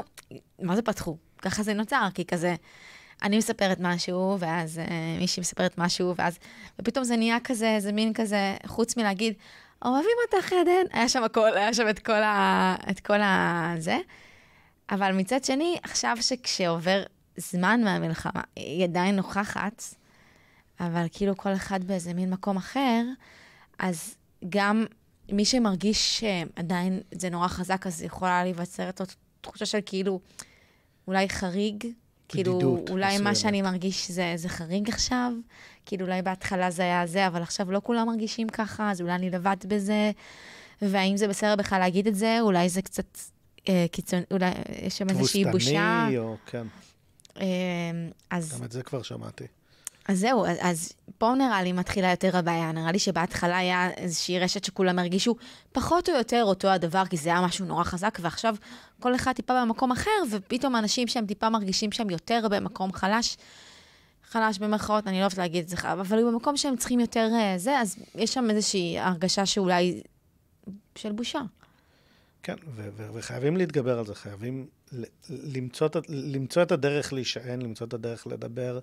מה זה פתחו? ככה זה נוצר, כי כזה, אני מספרת משהו, ואז מישהי מספרת משהו, ופתאום זה נהיה כזה, זה מין כזה, חוץ מלהגיד, אוהבים אותך עדן, היה שם את כל זה. אבל מצד שני, עכשיו שכשעובר זמן מהמלחמה, היא עדיין נוכחת, אבל כאילו כל אחד באיזה מין מקום אחר, אז גם מי שמרגיש שעדיין זה נורא חזק, אז יכולה להיווצר את התחושה של כאילו, אולי חריג, כאילו אולי מסוימת. מה שאני מרגיש זה חריג עכשיו, כאילו אולי בהתחלה זה היה זה, אבל עכשיו לא כולם מרגישים ככה, אז אולי אני לבד בזה, והאם זה בסדר בכלל להגיד את זה, אולי זה קצת קיצון, אולי יש שם איזושהי בושה. תבוסתני או כן. אז... גם את זה כבר שמעתי. אז זהו, אז פה נראה לי מתחילה יותר הבעיה, נראה לי שבהתחלה היה איזושהי רשת שכולם הרגישו פחות או יותר אותו הדבר, כי זה היה משהו נורא חזק, ועכשיו כל אחד טיפה במקום אחר, ופתאום אנשים שהם טיפה מרגישים שהם יותר במקום חלש במרכאות, אני לא אוהבת להגיד את זה, אבל במקום שהם צריכים יותר זה, אז יש שם איזושהי הרגשה שאולי של בושה. כן, וחייבים להתגבר על זה, חייבים למצוא את הדרך להישען, למצוא את הדרך לדבר,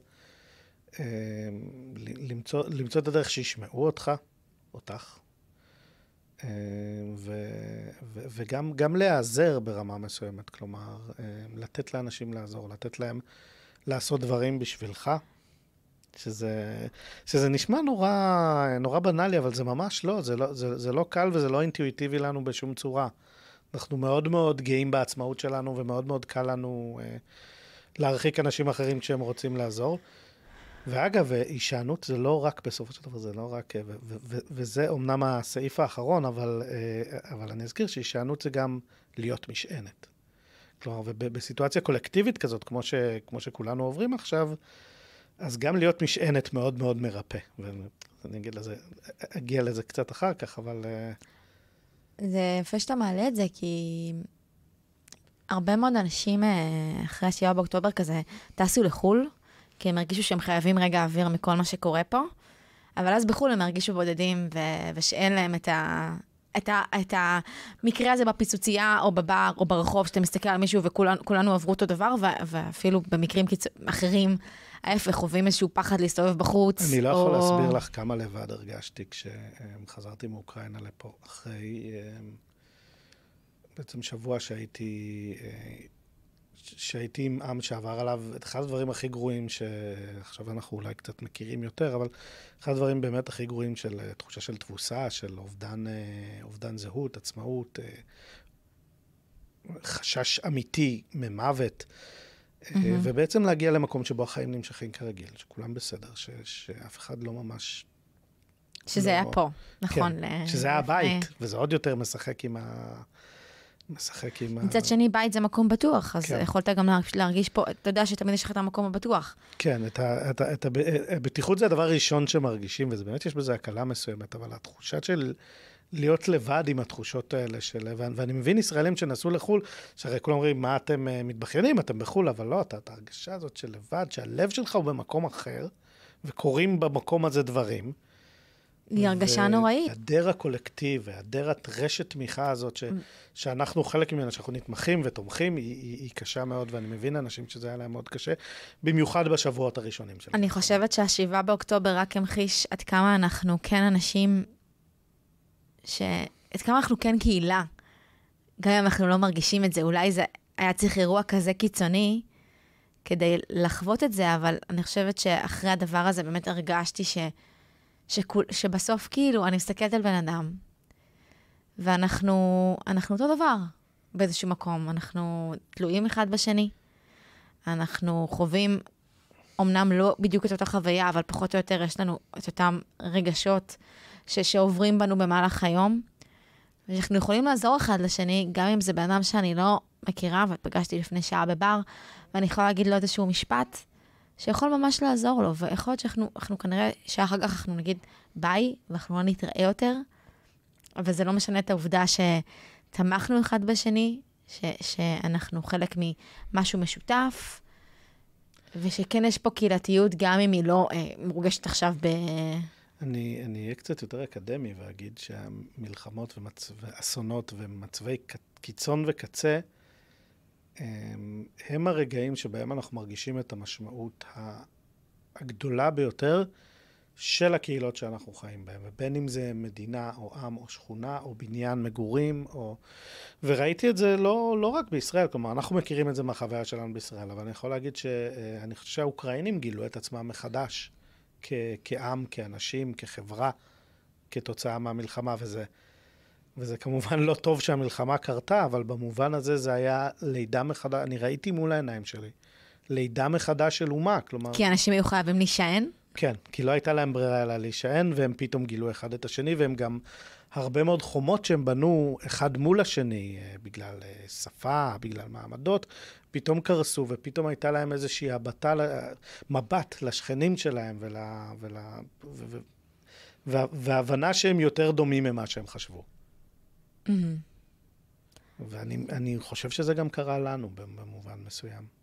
למצוא את הדרך שישמעו אותך, וגם להיעזר ברמה מסוימת, כלומר, לתת לאנשים לעזור, לתת להם לעשות דברים בשבילך, שזה נשמע נורא בנאלי, אבל זה ממש לא, זה לא קל וזה לא אינטואיטיבי לנו בשום צורה. אנחנו מאוד מאוד גאים בעצמאות שלנו, ומאוד מאוד קל לנו להרחיק אנשים אחרים כשהם רוצים לעזור. ואגב, הישענות זה לא רק, בסופו של דבר זה לא רק, וזה אומנם הסעיף האחרון, אבל אני אזכיר שהישענות זה גם להיות משענת. כלומר, ובסיטואציה קולקטיבית כזאת, כמו שכולנו עוברים עכשיו, אז גם להיות משענת מאוד מאוד מרפא. ואני אגיע לזה קצת אחר כך, אבל... זה יפה שאתה מעלה את זה, כי הרבה מאוד אנשים אחרי 7 באוקטובר כזה טסו לחול, כי הם הרגישו שהם חייבים רגע אוויר מכל מה שקורה פה, אבל אז בחול הם הרגישו בודדים, ושאין להם את המקרה הזה בפיצוצייה, או בבר, או ברחוב, שאתה מסתכל על מישהו וכולנו עברו אותו דבר, ואפילו במקרים אחרים, ההפך, חווים איזשהו פחד להסתובב בחוץ. אני לא יכול להסביר לך כמה לבד הרגשתי כשחזרתי מאוקראינה לפה, אחרי בעצם שבוע שהייתי עם עם שעבר עליו את אחד הדברים הכי גרועים, שעכשיו אנחנו אולי קצת מכירים יותר, אבל אחד הדברים באמת הכי גרועים של תחושה של תבוסה, של אובדן זהות, עצמאות, חשש אמיתי ממוות, ובעצם להגיע למקום שבו החיים נמשכים כרגיל, שכולם בסדר, שאף אחד לא ממש... שזה היה פה, נכון. כן, שזה היה הבית, וזה עוד יותר משחק עם מצד שני, בית זה מקום בטוח, אז יכולת גם להרגיש פה, אתה יודע שתמיד יש לך את המקום הבטוח. כן, הבטיחות זה הדבר הראשון שמרגישים, וזה באמת יש בזה הקלה מסוימת, אבל התחושה של להיות לבד עם התחושות האלה ואני מבין ישראלים שנסעו לחול, שהרי כולם אומרים, מה אתם מתבחיינים, אתם בחול, אבל לא, את ההרגשה הזאת של לבד, שהלב שלך הוא במקום אחר, וקורים במקום הזה דברים, היא הרגשה נוראית. והיעדר הקולקטיב, והיעדר הרשת תמיכה הזאת, שאנחנו חלק ממנה, שאנחנו נתמכים ותומכים, היא קשה מאוד, ואני מבין אנשים שזה היה להם מאוד קשה, במיוחד בשבועות הראשונים שלנו. אני חושבת שה7 באוקטובר רק המחיש עד כמה אנחנו כן אנשים, עד כמה אנחנו כן קהילה, גם אם אנחנו לא מרגישים את זה, אולי זה היה צריך אירוע כזה קיצוני, כדי לחוות את זה, אבל אני חושבת שאחרי הדבר הזה באמת הרגשתי שבסוף כאילו אני מסתכלת על בן אדם, ואנחנו אותו דבר. באיזשהו מקום. אנחנו תלויים אחד בשני. אנחנו חווים, אמנם לא בדיוק את אותה חוויה, אבל פחות או יותר יש לנו את אותם רגשות שעוברים בנו במהלך היום. ואנחנו יכולים לעזור אחד לשני, גם אם זה בן אדם שאני לא מכירה, ופגשתי לפני שעה בבר, ואני יכולה להגיד לו איזשהו משפט, שיכול ממש לעזור לו, ויכול להיות שאנחנו כנראה, שאחר כך אנחנו נגיד ביי, ואנחנו לא נתראה יותר, אבל זה לא משנה את העובדה שתמכנו אחד בשני, שאנחנו חלק ממשהו משותף, ושכן יש פה קהילתיות, גם אם היא לא מורגשת עכשיו אני אהיה קצת יותר אקדמי, ואגיד שהמלחמות ואסונות ומצבי קיצון וקצה, הם הרגעים שבהם אנחנו מרגישים את המשמעות הגדולה ביותר של הקהילות שאנחנו חיים בהן, ובין אם זה מדינה או עם או שכונה או בניין מגורים, וראיתי את זה לא רק בישראל, כלומר אנחנו מכירים את זה מהחוויה שלנו בישראל, אבל אני יכול להגיד שאני חושב שהאוקראינים גילו את עצמם מחדש כעם, כאנשים, כחברה, כתוצאה מהמלחמה, וזה כמובן לא טוב שהמלחמה קרתה, אבל במובן הזה זה היה לידה מחדש, אני ראיתי מול העיניים שלי, לידה מחדש של אומה, כלומר... כי אנשים היו חייבים להישען? כן, כי לא הייתה להם ברירה אלא להישען, והם פתאום גילו אחד את השני, והם גם הרבה מאוד חומות שהם בנו אחד מול השני, בגלל שפה, בגלל מעמדות, פתאום קרסו, ופתאום הייתה להם איזושהי מבט לשכנים שלהם, והבנה שהם יותר דומים ממה שהם חשבו. ואני חושב שזה גם קרה לנו במובן מסוים.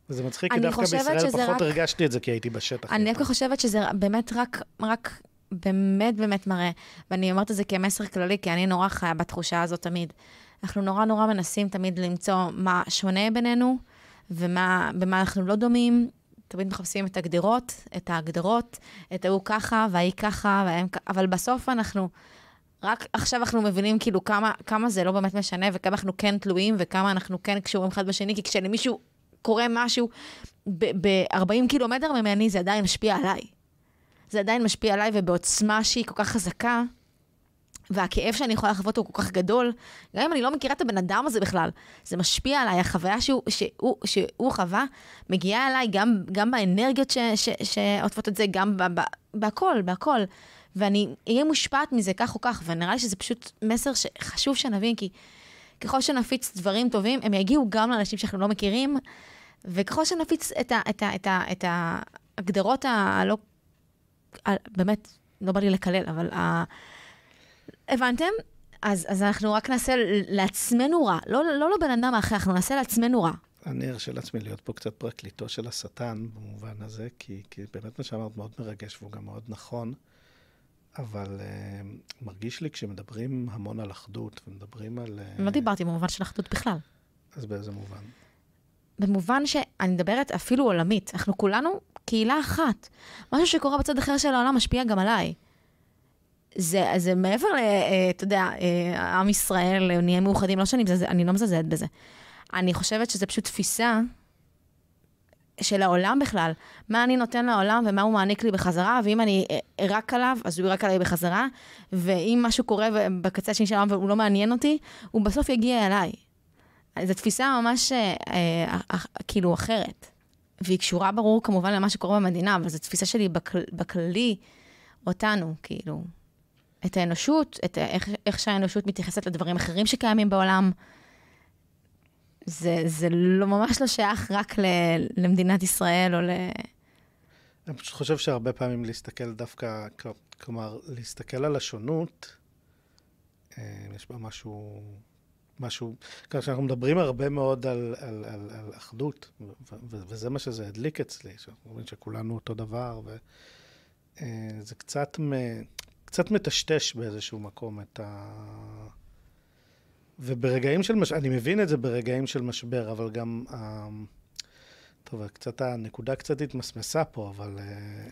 וזה מצחיק, כי דווקא בישראל פחות הרגשתי את זה, כי הייתי בשטח. אני דווקא חושבת שזה באמת רק באמת מראה, ואני אומרת את זה כמסר כללי, כי אני נורא חיה בתחושה הזאת תמיד. אנחנו נורא מנסים תמיד למצוא מה שונה בינינו, במה אנחנו לא דומים, תמיד מחפשים את ההגדרות, את ההוא ככה, והיא ככה, אבל בסוף רק עכשיו אנחנו מבינים כאילו כמה זה לא באמת משנה, וכמה אנחנו כן תלויים, וכמה אנחנו כן קשורים אחד בשני, כי כשלמישהו קורה משהו ב-40 קילומטר ממני, זה עדיין משפיע עליי. זה עדיין משפיע עליי, ובעוצמה שהיא כל כך חזקה, והכאב שאני יכולה לחוות הוא כל כך גדול, גם אם אני לא מכירה את הבן אדם הזה בכלל, זה משפיע עליי, החוויה שהוא חווה, מגיעה אליי גם באנרגיות שעוטפות את זה, גם בהכל. ואני אהיה מושפעת מזה כך או כך, ונראה לי שזה פשוט מסר שחשוב שנבין, כי ככל שנפיץ דברים טובים, הם יגיעו גם לאנשים שאנחנו לא מכירים, וככל שנפיץ את ההגדרות הלא, באמת, לא בא לי לקלל, אבל הבנתם? אז אנחנו רק נעשה לעצמנו רע, לא לבן אדם האחר, אנחנו נעשה לעצמנו רע. אני ארשה לעצמי להיות פה קצת פרקליטו של השטן, במובן הזה, כי באמת מה שאמרת מאוד מרגש, והוא גם מאוד נכון, אבל מרגיש לי כשמדברים המון על אחדות, ומדברים על... לא דיברתי במובן של אחדות בכלל. אז באיזה מובן? במובן שאני מדברת אפילו עולמית. אנחנו כולנו קהילה אחת. משהו שקורה בצד אחר של העולם משפיע גם עליי. זה מעבר אתה יודע, עם ישראל, נהיה מאוחדים, לא אני לא מזלזלת בזה. אני חושבת שזה פשוט תפיסה של העולם בכלל, מה אני נותן לעולם ומה הוא מעניק לי בחזרה, ואם אני רק עליו, אז הוא רק עליי בחזרה, ואם משהו קורה בקצה השני של העולם והוא לא מעניין אותי, הוא בסוף יגיע אליי. זו תפיסה ממש כאילו אחרת, והיא קשורה ברור כמובן למה שקורה במדינה, אבל זו תפיסה שלי בכללי אותנו, כאילו, את האנושות, איך שהאנושות מתייחסת לדברים אחרים שקיימים בעולם, זה לא ממש לא שייך רק למדינת ישראל או אני פשוט חושב שהרבה פעמים להסתכל דווקא, כלומר, להסתכל על השונות, יש בה משהו, כשאנחנו מדברים הרבה מאוד על אחדות, וזה מה שזה הדליק אצלי, שאנחנו אומרים שכולנו אותו דבר, וזה קצת מטשטש באיזשהו מקום את וברגעים של אני מבין את זה ברגעים של משבר, אבל גם, טוב, הנקודה קצת התמסמסה פה, אבל...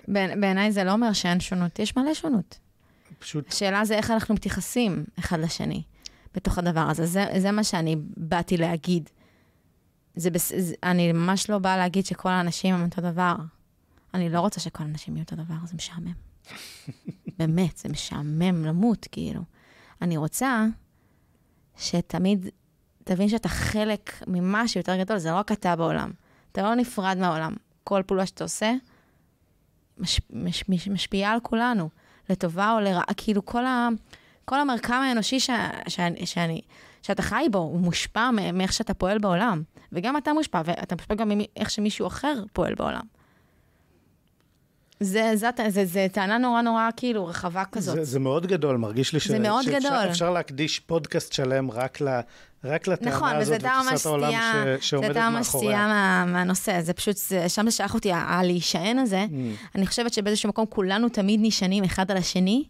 בעיניי זה לא אומר שאין שונות, יש מלא שונות. פשוט... השאלה זה איך אנחנו מתייחסים אחד לשני בתוך הדבר הזה. זה מה שאני באתי להגיד. אני ממש לא באה להגיד שכל האנשים הם אותו דבר. אני לא רוצה שכל האנשים יהיו אותו דבר, זה משעמם. באמת, זה משעמם למות, כאילו. אני רוצה שתמיד תבין שאתה חלק ממשהו יותר גדול, זה לא רק אתה בעולם. אתה לא נפרד מהעולם. כל פעולה שאתה עושה, משפיעה על כולנו, לטובה או לרעה. כאילו כל המרקם האנושי שאתה חי בו, הוא מושפע מאיך שאתה פועל בעולם. וגם אתה מושפע, ואתה מושפע גם מאיך שמישהו אחר פועל בעולם. זה טענה נורא נורא כאילו רחבה כזאת. זה מאוד גדול, מרגיש לי שאפשר להקדיש פודקאסט שלם רק לטענה הזאת, ותפיסת העולם שעומדת מאחוריה. זה טעם מסתיעה מהנושא, זה פשוט, שם זה שלח אותי, להישען הזה. אני חושבת שבאיזשהו מקום כולנו תמיד נשענים אחד על השני,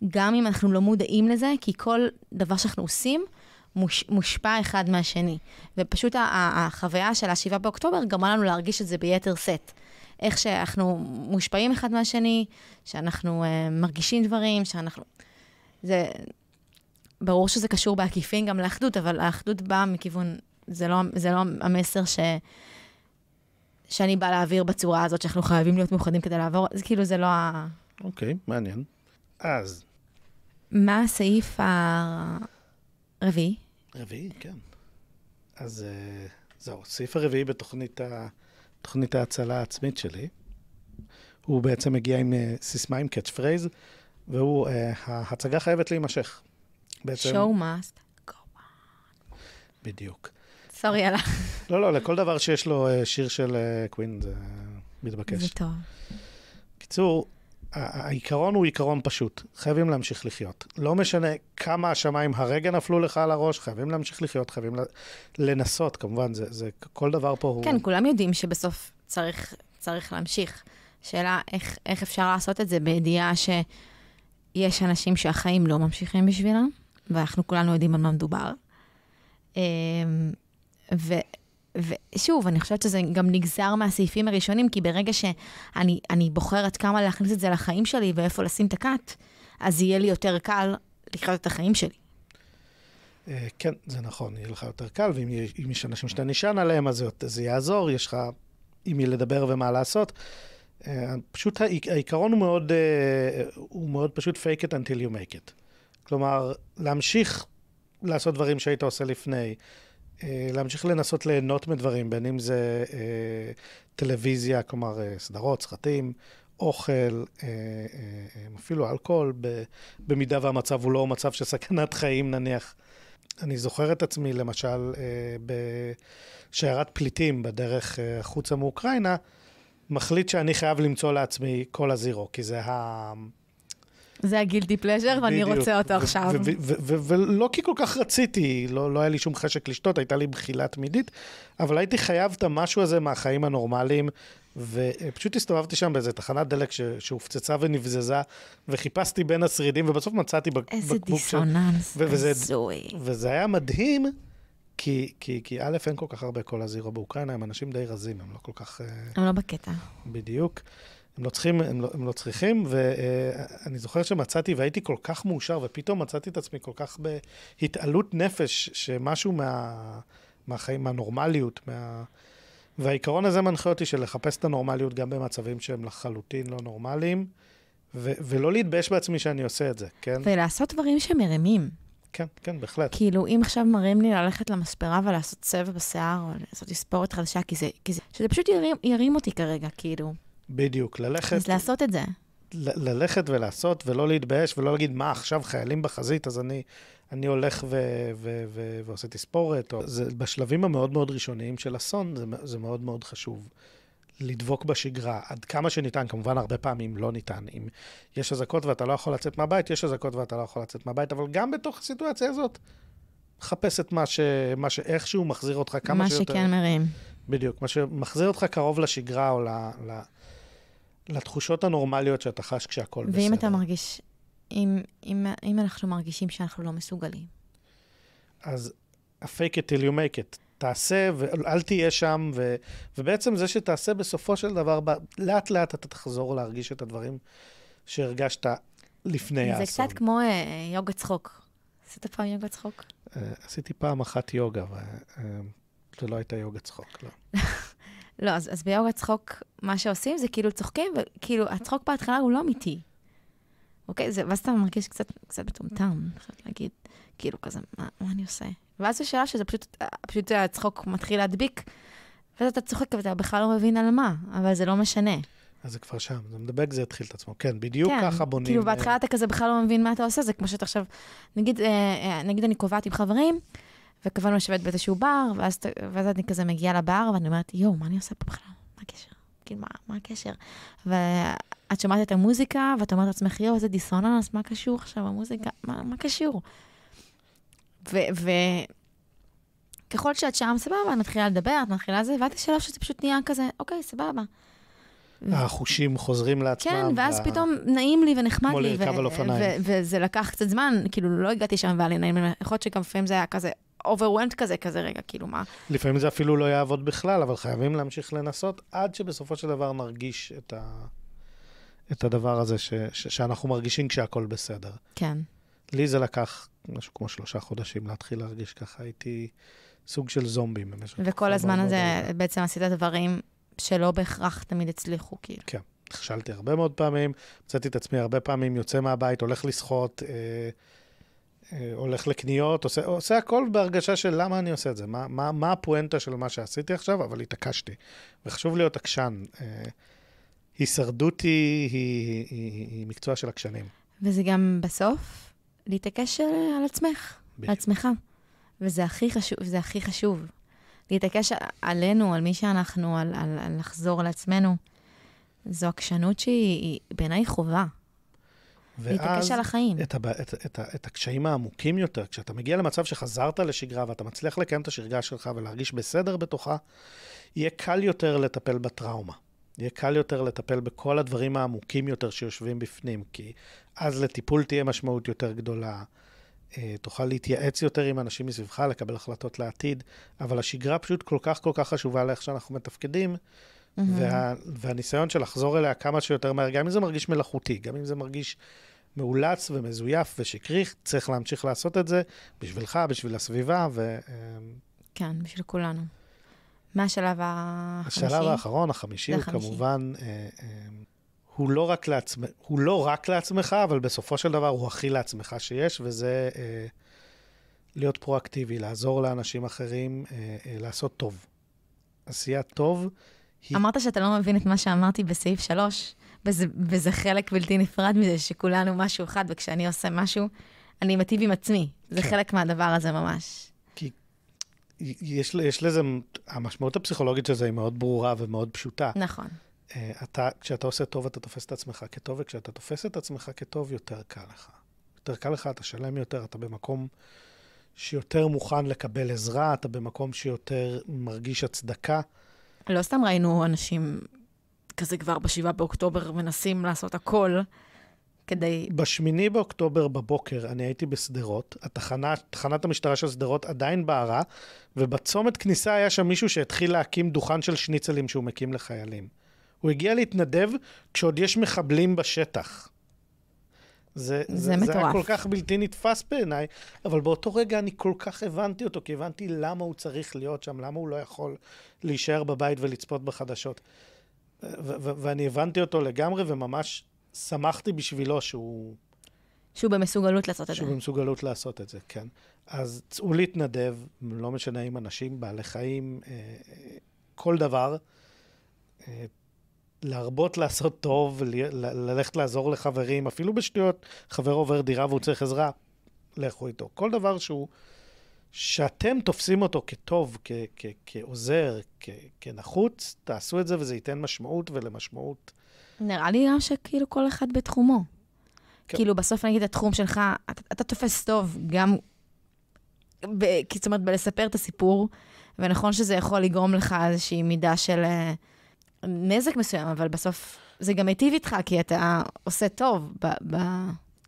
גם אם אנחנו לא מודעים לזה, כי כל דבר שאנחנו עושים, מושפע אחד מהשני. ופשוט החוויה של 7 באוקטובר גרמה לנו להרגיש את זה ביתר סט. איך שאנחנו מושפעים אחד מהשני, שאנחנו מרגישים דברים, זה ברור שזה קשור בעקיפין גם לאחדות, אבל האחדות באה מכיוון, זה לא המסר שאני באה להעביר בצורה הזאת, שאנחנו חייבים להיות מאוחדים כדי לעבור, זה כאילו זה לא אוקיי, מעניין. אז. מה הסעיף הרביעי? רביעי, כן. אז זהו, הסעיף הרביעי בתוכנית ההצלה העצמית שלי. הוא בעצם מגיע עם סיסמה, עם קאץ' פרייז, והוא, ההצגה חייבת להימשך. Show must go on. בדיוק. סורי, יאללה. לא, לכל דבר שיש לו שיר של קווין, זה מתבקש. זה טוב. קיצור, העיקרון הוא עיקרון פשוט. חייבים להמשיך לחיות. לא משנה כמה השמיים הרגע נפלו לך על הראש, חייבים להמשיך לחיות, חייבים לנסות, כמובן, זה כל דבר פה הוא... כן, כולם יודעים שבסוף צריך להמשיך. שאלה, איך אפשר לעשות את זה בידיעה שיש אנשים שהחיים לא ממשיכים בשבילם, ואנחנו כולנו יודעים על מה מדובר. ושוב, אני חושבת שזה גם נגזר מהסעיפים הראשונים, כי ברגע שאני בוחרת כמה להכניס את זה לחיים שלי, ואיפה לשים את הקאט, אז יהיה לי יותר קל לחיות את החיים שלי. כן, זה נכון, יהיה לך יותר קל, ואם יש אנשים שאתה נשען עליהם, אז זה יעזור, יש לך עם מי לדבר ומה לעשות. פשוט העיקרון הוא מאוד פשוט fake it until you make it. כלומר, להמשיך לעשות דברים שהיית עושה לפני, להמשיך לנסות ליהנות מדברים, בין אם זה טלוויזיה, כלומר סדרות, סרטים, אוכל, אפילו אלכוהול, במידה והמצב הוא לא מצב של סכנת חיים נניח. אני זוכר את עצמי למשל בשיירת פליטים בדרך חוצה מאוקראינה, מחליט שאני חייב למצוא לעצמי כל הזירו, כי זה הגילטי פלז'ר, ואני רוצה אותו עכשיו. ולא כי כל כך רציתי, לא היה לי שום חשק לשתות, הייתה לי בחילה תמידית, אבל הייתי חייב את המשהו הזה מהחיים הנורמליים, ופשוט הסתובבתי שם באיזה תחנת דלק שהופצצה ונבזזה, וחיפשתי בין השרידים, ובסוף מצאתי בקבוק של... איזה דיסוננס, הזוי. וזה היה מדהים, כי א', אין כל כך הרבה כל הזירו באוקראינה, הם אנשים די רזים, הם לא כל כך... הם לא בקטע. בדיוק. הם לא צריכים, ואני זוכר שמצאתי, והייתי כל כך מאושר, ופתאום מצאתי את עצמי כל כך בהתעלות נפש, שמשהו מהחיים, מהנורמליות, והעיקרון הזה מנחה אותי של לחפש את הנורמליות גם במצבים שהם לחלוטין לא נורמליים, ולא להתבייש בעצמי שאני עושה את זה, כן? ולעשות דברים שמרימים. כן, כן, בהחלט. כאילו, אם עכשיו מרים לי ללכת למספרה ולעשות צבע בשיער, או לעשות תספורת חדשה, כי זה פשוט ירים אותי כרגע, כאילו. בדיוק, ללכת... אז לעשות את זה. ללכת ולעשות, ולא להתבייש, ולא להגיד, מה, עכשיו חיילים בחזית, אז אני הולך ועושה תספורת. בשלבים המאוד מאוד ראשוניים של אסון, זה מאוד מאוד חשוב. לדבוק בשגרה, עד כמה שניתן, כמובן הרבה פעמים לא ניתן. אם יש אזעקות ואתה לא יכול לצאת מהבית, יש אזעקות ואתה לא יכול לצאת מהבית, אבל גם בתוך הסיטואציה הזאת, חפש את מה שאיכשהו מחזיר אותך כמה שיותר... מה שכן מרים. בדיוק, מה שמחזיר אותך קרוב לשגרה או לתחושות הנורמליות שאתה חש כשהכל בסדר. ואם אתה מרגיש, אם אנחנו מרגישים שאנחנו לא מסוגלים. אז fake it till you make it. תעשה ואל תהיה שם, ובעצם זה שתעשה בסופו של דבר, לאט לאט אתה תחזור להרגיש את הדברים שהרגשת לפני האסון. זה קצת כמו יוגה צחוק. עשית פעם יוגה צחוק? עשיתי פעם אחת יוגה, זה לא הייתה יוגה צחוק, לא. לא, אז ביוגה צחוק, מה שעושים זה כאילו צוחקים, וכאילו הצחוק בהתחלה הוא לא אמיתי. אוקיי? ואז אתה מרגיש קצת מטומטם, אני חושבת להגיד, כאילו כזה, מה אני עושה? ואז בשלב שזה פשוט הצחוק מתחיל להדביק, ואז אתה צוחק ואתה בכלל לא מבין על מה, אבל זה לא משנה. אז זה כבר שם, זה מדבק, זה התחיל את עצמו. כן, בדיוק ככה בונים. כאילו בהתחלה אתה כזה בכלל לא מבין מה אתה עושה, זה כמו שאתה עכשיו, נגיד אני קובעת עם חברים, וקבענו לשבת באיזשהו בר, ואז אני כזה מגיעה לבר, ואני אומרת, מה אני עושה פה בכלל? מה הקשר? כאילו, מה הקשר? ואת שומעת את המוזיקה, ואת אומרת לעצמך, איזה דיסוננס, מה קשור עכשיו, המוזיקה? מה קשור? וככל שאת שם סבבה, את מתחילה לדבר, את מתחילה זה, ואת השלב שזה פשוט נהיה כזה, אוקיי, סבבה. החושים חוזרים לעצמם. כן, ואז פתאום נעים לי ונחמד לי. כמו לרכב על אופניים. וזה לקח קצת זמן, כאילו לא הגעתי שם והיה לי נעים, יכול להיות שגם לפעמים זה היה כזה overwhelmed כזה רגע, כאילו מה. לפעמים זה אפילו לא יעבוד בכלל, אבל חייבים להמשיך לנסות, עד שבסופו של דבר נרגיש את הדבר הזה שאנחנו מרגישים כשהכל בסדר. כן. לי זה לקח משהו כמו 3 חודשים להתחיל להרגיש ככה, הייתי סוג של זומבי. וכל הזמן הזה בעצם עשית דברים שלא בהכרח תמיד הצליחו, כאילו. כן, נכשלתי הרבה מאוד פעמים, מצאתי את עצמי הרבה פעמים, יוצא מהבית, הולך לשחות, הולך לקניות, עושה הכל בהרגשה של למה אני עושה את זה, מה הפואנטה של מה שעשיתי עכשיו, אבל התעקשתי. וחשוב להיות עקשן. הישרדות היא מקצוע של עקשנים. וזה גם בסוף להתעקש על עצמך, על עצמך. וזה הכי חשוב. להתעקש עלינו, על מי שאנחנו, על לחזור לעצמנו. זו עקשנות שהיא בעיניי חובה. להתעקש על החיים. את הקשיים העמוקים יותר, כשאתה מגיע למצב שחזרת לשגרה, ואתה מצליח לקיים את השגרה שלך ולהרגיש בסדר בתוכה, יהיה קל יותר לטפל בטראומה. יהיה קל יותר לטפל בכל הדברים העמוקים יותר שיושבים בפנים, כי אז לטיפול תהיה משמעות יותר גדולה, תוכל להתייעץ יותר עם אנשים מסביבך, לקבל החלטות לעתיד, אבל השגרה פשוט כל כך חשובה לאיך שאנחנו מתפקדים, והניסיון של לחזור אליה כמה שיותר מהר, גם אם זה מרגיש מלאכותי, גם אם זה מרגיש מאולץ ומזויף ושקרי, צריך להמשיך לעשות את זה בשבילך, בשביל הסביבה. כן, בשביל כולנו. מה השלב החמישי? השלב האחרון, החמישי, הוא כמובן, הוא לא רק לעצמך, אבל בסופו של דבר הוא הכי לעצמך שיש, וזה להיות פרואקטיבי, לעזור לאנשים אחרים, לעשות טוב. עשיית טוב. אמרת שאתה לא מבין את מה שאמרתי בסעיף 3, וזה חלק בלתי נפרד מזה, שכולנו משהו אחד, וכשאני עושה משהו, אני מטיב עם עצמי. זה חלק מהדבר הזה ממש. כי יש לזה, המשמעות הפסיכולוגית של זה היא מאוד ברורה ומאוד פשוטה. נכון. כשאתה עושה טוב, אתה תופס את עצמך כטוב, וכשאתה תופס את עצמך כטוב, יותר קל לך. יותר קל לך, אתה שלם יותר, אתה במקום שיותר מוכן לקבל עזרה, אתה במקום שיותר מרגיש הצדקה. לא סתם ראינו אנשים כזה כבר ב7 באוקטובר מנסים לעשות הכל כדי... ב8 באוקטובר בבוקר אני הייתי בסדרות, תחנת המשטרה של סדרות עדיין בערה, ובצומת כניסה היה שם מישהו שהתחיל להקים דוכן של שניצלים שהוא מקים לחיילים. הוא הגיע להתנדב כשעוד יש מחבלים בשטח. זה היה כל כך בלתי נתפס בעיניי, אבל באותו רגע אני כל כך הבנתי אותו, כי הבנתי למה הוא צריך להיות שם, למה הוא לא יכול להישאר בבית ולצפות בחדשות. ואני הבנתי אותו לגמרי, וממש שמחתי בשבילו שהוא במסוגלות לעשות את זה. שהוא במסוגלות לעשות את זה, כן. אז צאו להתנדב, לא משנה עם אנשים, בעלי חיים, כל דבר, להרבות לעשות טוב, ללכת לעזור לחברים, אפילו בשטויות, חבר עובר דירה והוא צריך עזרה, לכו איתו. כל דבר שאתם תופסים אותו כטוב, כעוזר, כנחוץ, תעשו את זה וזה ייתן משמעות ולמשמעות. נראה לי גם שכאילו כל אחד בתחומו. כן. כאילו בסוף נגיד התחום שלך, אתה תופס טוב גם, זאת אומרת, בלספר את הסיפור, ונכון שזה יכול לגרום לך איזושהי מידה של נזק מסוים, אבל בסוף זה גם היטיב איתך, כי אתה עושה טוב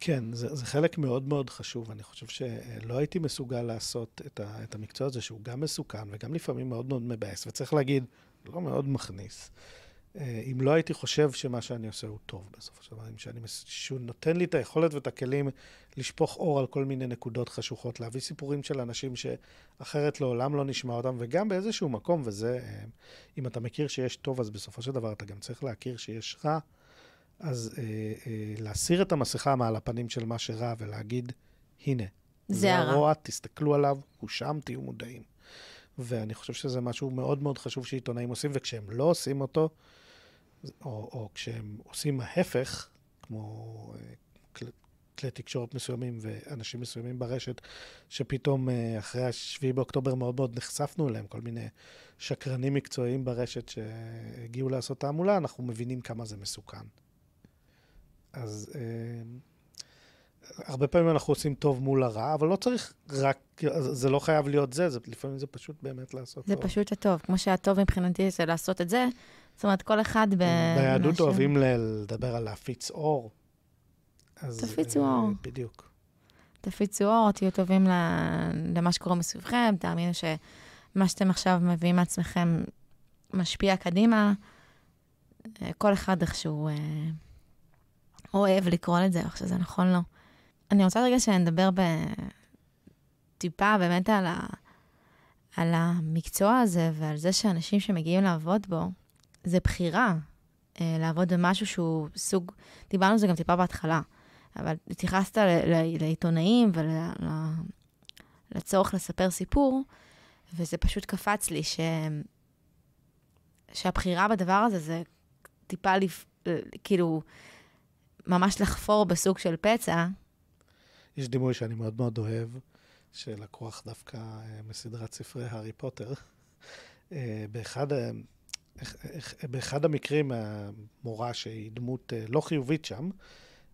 כן, זה חלק מאוד מאוד חשוב. אני חושב שלא הייתי מסוגל לעשות את המקצוע הזה, שהוא גם מסוכן, וגם לפעמים מאוד מאוד מבאס, וצריך להגיד, לא מאוד מכניס. אם לא הייתי חושב שמה שאני עושה הוא טוב בסופו של דבר, שהוא נותן לי את היכולת ואת הכלים לשפוך אור על כל מיני נקודות חשוכות, להביא סיפורים של אנשים שאחרת לעולם לא נשמע אותם, וגם באיזשהו מקום, וזה, אם אתה מכיר שיש טוב, אז בסופו של דבר אתה גם צריך להכיר שיש רע, אז להסיר את המסכה מעל הפנים של מה שרע ולהגיד, הנה, זה הרוע, תסתכלו עליו, הוא שם, תהיו מודעים. ואני חושב שזה משהו מאוד מאוד חשוב שעיתונאים עושים, וכשהם לא עושים אותו, או כשהם עושים ההפך, כמו כלי תקשורת מסוימים ואנשים מסוימים ברשת, שפתאום אחרי ה7 באוקטובר מאוד מאוד נחשפנו אליהם, כל מיני שקרנים מקצועיים ברשת שהגיעו לעשות תעמולה, אנחנו מבינים כמה זה מסוכן. אז הרבה פעמים אנחנו עושים טוב מול הרע, אבל לא צריך רק, זה לא חייב להיות זה, לפעמים זה פשוט באמת לעשות זה טוב. זה פשוט הטוב. כמו שהטוב מבחינתי זה לעשות את זה, זאת אומרת, כל אחד ביהדות אוהבים לדבר על להפיץ אור. תפיצו אור. בדיוק. תפיצו אור, תהיו טובים למה שקורה מסביבכם, תאמינו שמה שאתם עכשיו מביאים מעצמכם משפיע קדימה, כל אחד איך שהוא אוהב לקרוא את זה, איך שזה נכון לו. אני רוצה רגע שנדבר טיפה באמת על המקצוע הזה, ועל זה שאנשים שמגיעים לעבוד בו, זה בחירה לעבוד במשהו שהוא סוג, דיברנו על זה גם טיפה בהתחלה, אבל התייחסת לעיתונאים ולצורך לספר סיפור, וזה פשוט קפץ לי שהבחירה בדבר הזה זה טיפה כאילו ממש לחפור בסוג של פצע. יש דימוי שאני מאוד מאוד אוהב, שלקוח דווקא מסדרת ספרי הארי פוטר. באחד המקרים, המורה שהיא דמות לא חיובית שם,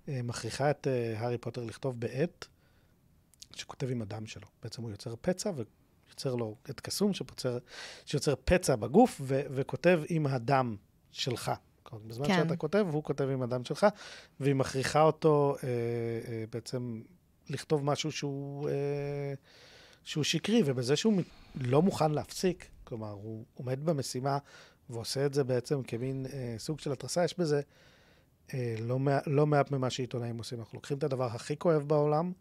מכריחה את הארי פוטר לכתוב בעט שכותב עם הדם שלו. בעצם הוא יוצר פצע ויוצר לו את קסום שיוצר פצע בגוף וכותב עם הדם שלך. בזמן כן. שאתה כותב, הוא כותב עם הדם שלך, והיא מכריחה אותו בעצם לכתוב משהו שהוא שקרי, ובזה שהוא לא מוכן להפסיק, כלומר, הוא עומד במשימה ועושה את זה בעצם כמין סוג של התרסה, יש בזה לא מעט ממה שעיתונאים עושים. אנחנו לוקחים את הדבר הכי כואב בעולם,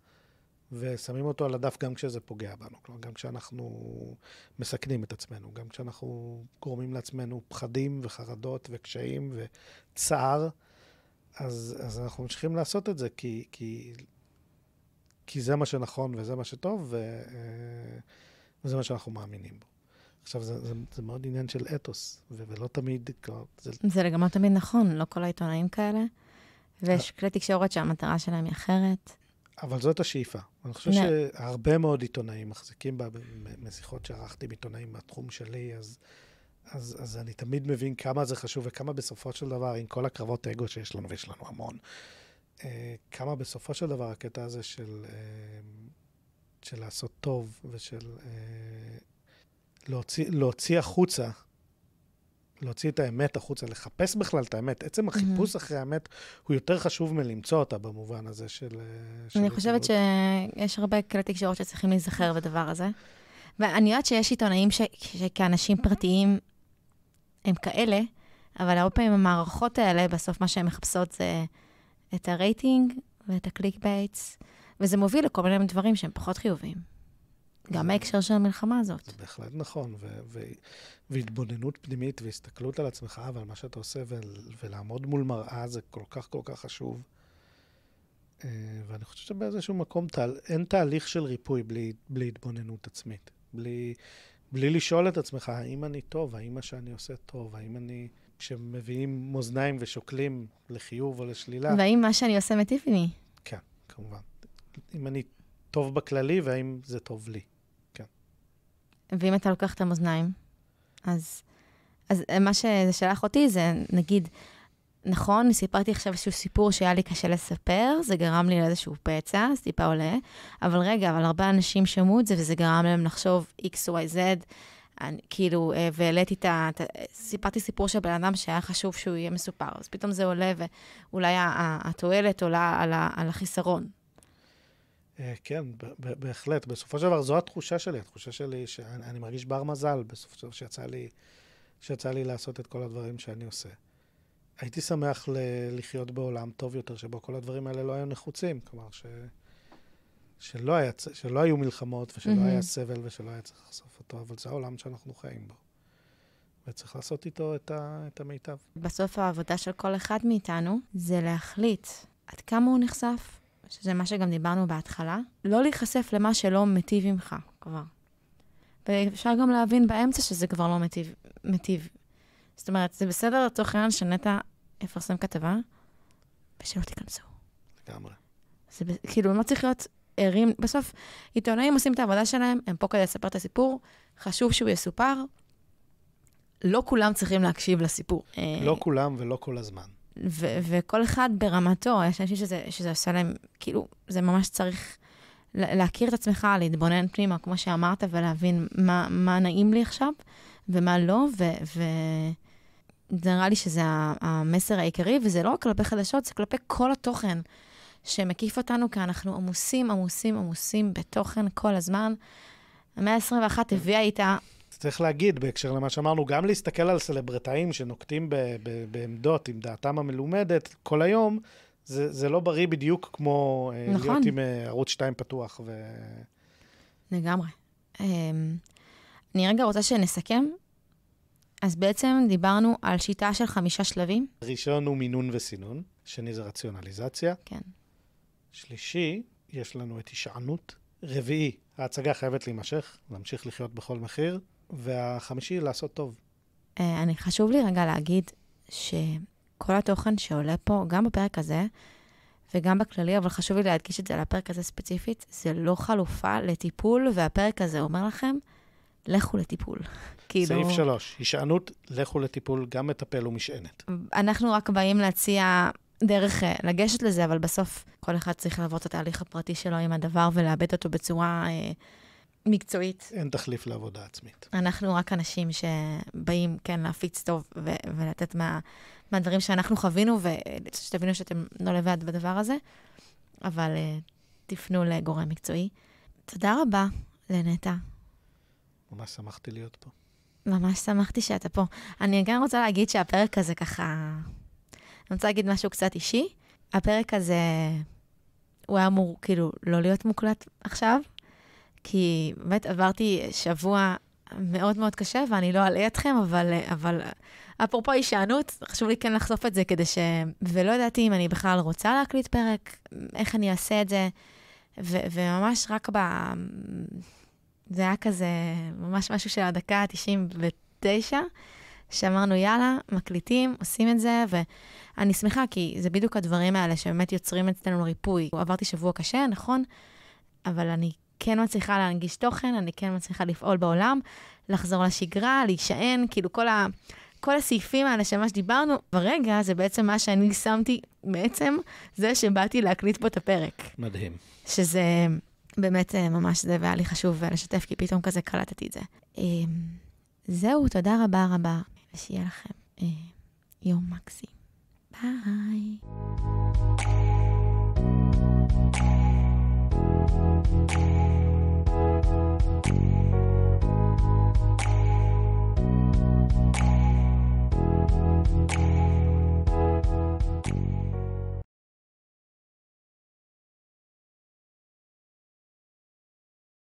ושמים אותו על הדף גם כשזה פוגע בנו. כלומר, גם כשאנחנו מסכנים את עצמנו, גם כשאנחנו גורמים לעצמנו פחדים וחרדות וקשיים וצער, אז אנחנו ממשיכים לעשות את זה, כי זה מה שנכון וזה מה שטוב, וזה מה שאנחנו מאמינים בו. עכשיו, זה מאוד עניין של אתוס, ולא תמיד... זה גם לא תמיד נכון, לא כל העיתונאים כאלה, ויש כלי תקשורת שהמטרה שלהם היא אחרת. אבל זאת השאיפה. אני חושב שהרבה מאוד עיתונאים מחזיקים משיחות שערכתי עם עיתונאים מהתחום שלי, אז אני תמיד מבין כמה זה חשוב, וכמה בסופו של דבר, עם כל הקרבות אגו שיש לנו, ויש לנו המון, כמה בסופו של דבר הקטע הזה של לעשות טוב, ושל להוציא החוצה, להוציא את האמת החוצה, לחפש בכלל את האמת. עצם החיפוש אחרי האמת הוא יותר חשוב מלמצוא אותה במובן הזה של... אני חושבת שיש הרבה כלי תקשורת שצריכים להיזכר בדבר הזה. ואני יודעת שיש עיתונאים שכאנשים פרטיים הם כאלה, אבל הרבה פעמים המערכות האלה, בסוף מה שהן מחפשות זה את הרייטינג ואת הקליק בייטס, וזה מוביל לכל מיני דברים שהם פחות חיוביים. גם ההקשר של המלחמה הזאת. זה בהחלט נכון, והתבוננות פנימית והסתכלות על עצמך ועל מה שאתה עושה, ולעמוד מול מראה זה כל כך כל כך חשוב. ואני חושב שבאיזשהו מקום אין תהליך של ריפוי בלי התבוננות עצמית. בלי לשאול את עצמך, האם אני טוב, האם מה שאני עושה טוב, האם אני, כשמביאים מאזניים ושוקלים לחיוב או לשלילה. והאם מה שאני עושה מטיב לי? כן, כמובן. אם אני טוב בכללי, והאם זה טוב לי. כן. ואם אתה לוקח את המאזניים, אז מה ששלח אותי זה, נגיד, נכון, סיפרתי עכשיו איזשהו סיפור שהיה לי קשה לספר, זה גרם לי לאיזשהו פצע, זה טיפה עולה, אבל רגע, אבל הרבה אנשים שמעו את זה, וזה גרם להם לחשוב XYZ, כאילו, והעליתי סיפרתי סיפור של בן אדם שהיה חשוב שהוא יהיה מסופר, אז פתאום זה עולה, ואולי התועלת עולה על החיסרון. כן, בהחלט. בסופו של דבר, זו התחושה שלי שאני מרגיש בר מזל, בסופו של דבר שיצא לי לעשות את כל הדברים שאני עושה. הייתי שמח לחיות בעולם טוב יותר, שבו כל הדברים האלה לא היו נחוצים, כלומר שלא היו מלחמות, ושלא היה סבל, ושלא היה צריך לחשוף אותו, אבל זה העולם שאנחנו חיים בו. וצריך לעשות איתו את המיטב. בסוף העבודה של כל אחד מאיתנו זה להחליט עד כמה הוא נחשף, שזה מה שגם דיברנו בהתחלה, לא להיחשף למה שלא מטיב ממך כבר. ואפשר גם להבין באמצע שזה כבר לא מטיב. זאת אומרת, זה בסדר לתוך העניין שנטע יפרסם כתבה, ושלא תיכנסו. לגמרי. זה כאילו, הם לא צריך להיות ערים. בסוף, עיתונאים עושים את העבודה שלהם, הם פה כדי לספר את הסיפור, חשוב שהוא יסופר, לא כולם צריכים להקשיב לסיפור. לא כולם ולא כל הזמן. וכל אחד ברמתו, יש אנשים שזה עושה להם, כאילו, זה ממש צריך להכיר את עצמך, להתבונן פנימה, כמו שאמרת, ולהבין מה נעים לי עכשיו, ומה לא, זה נראה לי שזה המסר העיקרי, וזה לא רק כלפי חדשות, זה כלפי כל התוכן שמקיף אותנו, כי אנחנו עמוסים בתוכן כל הזמן. המאה ה-21 הביאה איתה, צריך להגיד, בהקשר למה שאמרנו, גם להסתכל על סלברטאים שנוקטים בעמדות עם דעתם המלומדת כל היום, זה לא בריא בדיוק כמו נכון. להיות עם ערוץ 2 פתוח. לגמרי. אני רגע רוצה שנסכם. אז בעצם דיברנו על שיטה של 5 שלבים. ראשון הוא מינון וסינון, שני זה רציונליזציה. כן. שלישי, יש לנו את הישענות. רביעי, ההצגה חייבת להימשך, להמשיך לחיות בכל מחיר. והחמישי, לעשות טוב. אני חשוב לי רגע להגיד שכל התוכן שעולה פה, גם בפרק הזה, וגם בכללי, אבל חשוב לי להדגיש את זה על הפרק הזה ספציפית, זה לא חלופה לטיפול, והפרק הזה אומר לכם, לכו לטיפול. סעיף 3, הישענות, לכו לטיפול, גם מטפל ומשענת. אנחנו רק באים להציע דרך לגשת לזה, אבל בסוף כל אחד צריך לעבור את התהליך הפרטי שלו עם הדבר, ולאבד אותו בצורה מקצועית. אין תחליף לעבודה עצמית. אנחנו רק אנשים שבאים, כן, להפיץ טוב ולתת מהדברים שאנחנו חווינו, ושתבינו שאתם לא לבד בדבר הזה, אבל תפנו לגורם מקצועי. תודה רבה לנטע. ממש שמחתי להיות פה. ממש שמחתי שאתה פה. אני גם רוצה להגיד שהפרק הזה ככה, אני רוצה להגיד משהו קצת אישי. הפרק הזה, הוא היה אמור כאילו לא להיות מוקלט עכשיו, כי באמת עברתי שבוע מאוד מאוד קשה, ואני לא אלאה אתכם, אבל אפרופו הישענות, חשוב לי כן לחשוף את זה כדי ולא ידעתי אם אני בכלל רוצה להקליט פרק, איך אני אעשה את זה, וממש רק זה היה כזה, ממש משהו של הדקה ה-99, שאמרנו, יאללה, מקליטים, עושים את זה, ואני שמחה, כי זה בדיוק הדברים האלה שבאמת יוצרים אצלנו ריפוי. עברתי שבוע קשה, נכון? אבל אני כן מצליחה להנגיש תוכן, אני כן מצליחה לפעול בעולם, לחזור לשגרה, להישען, כאילו כל הסעיפים האלה שממש דיברנו, ברגע זה בעצם מה שאני שמתי, בעצם זה שבאתי להקליט פה את הפרק. מדהים. שזה באמת ממש זה, והיה לי חשוב לשתף, כי פתאום כזה קלטתי את זה. זהו, תודה רבה, ושיהיה לכם יום מקסים. ביי.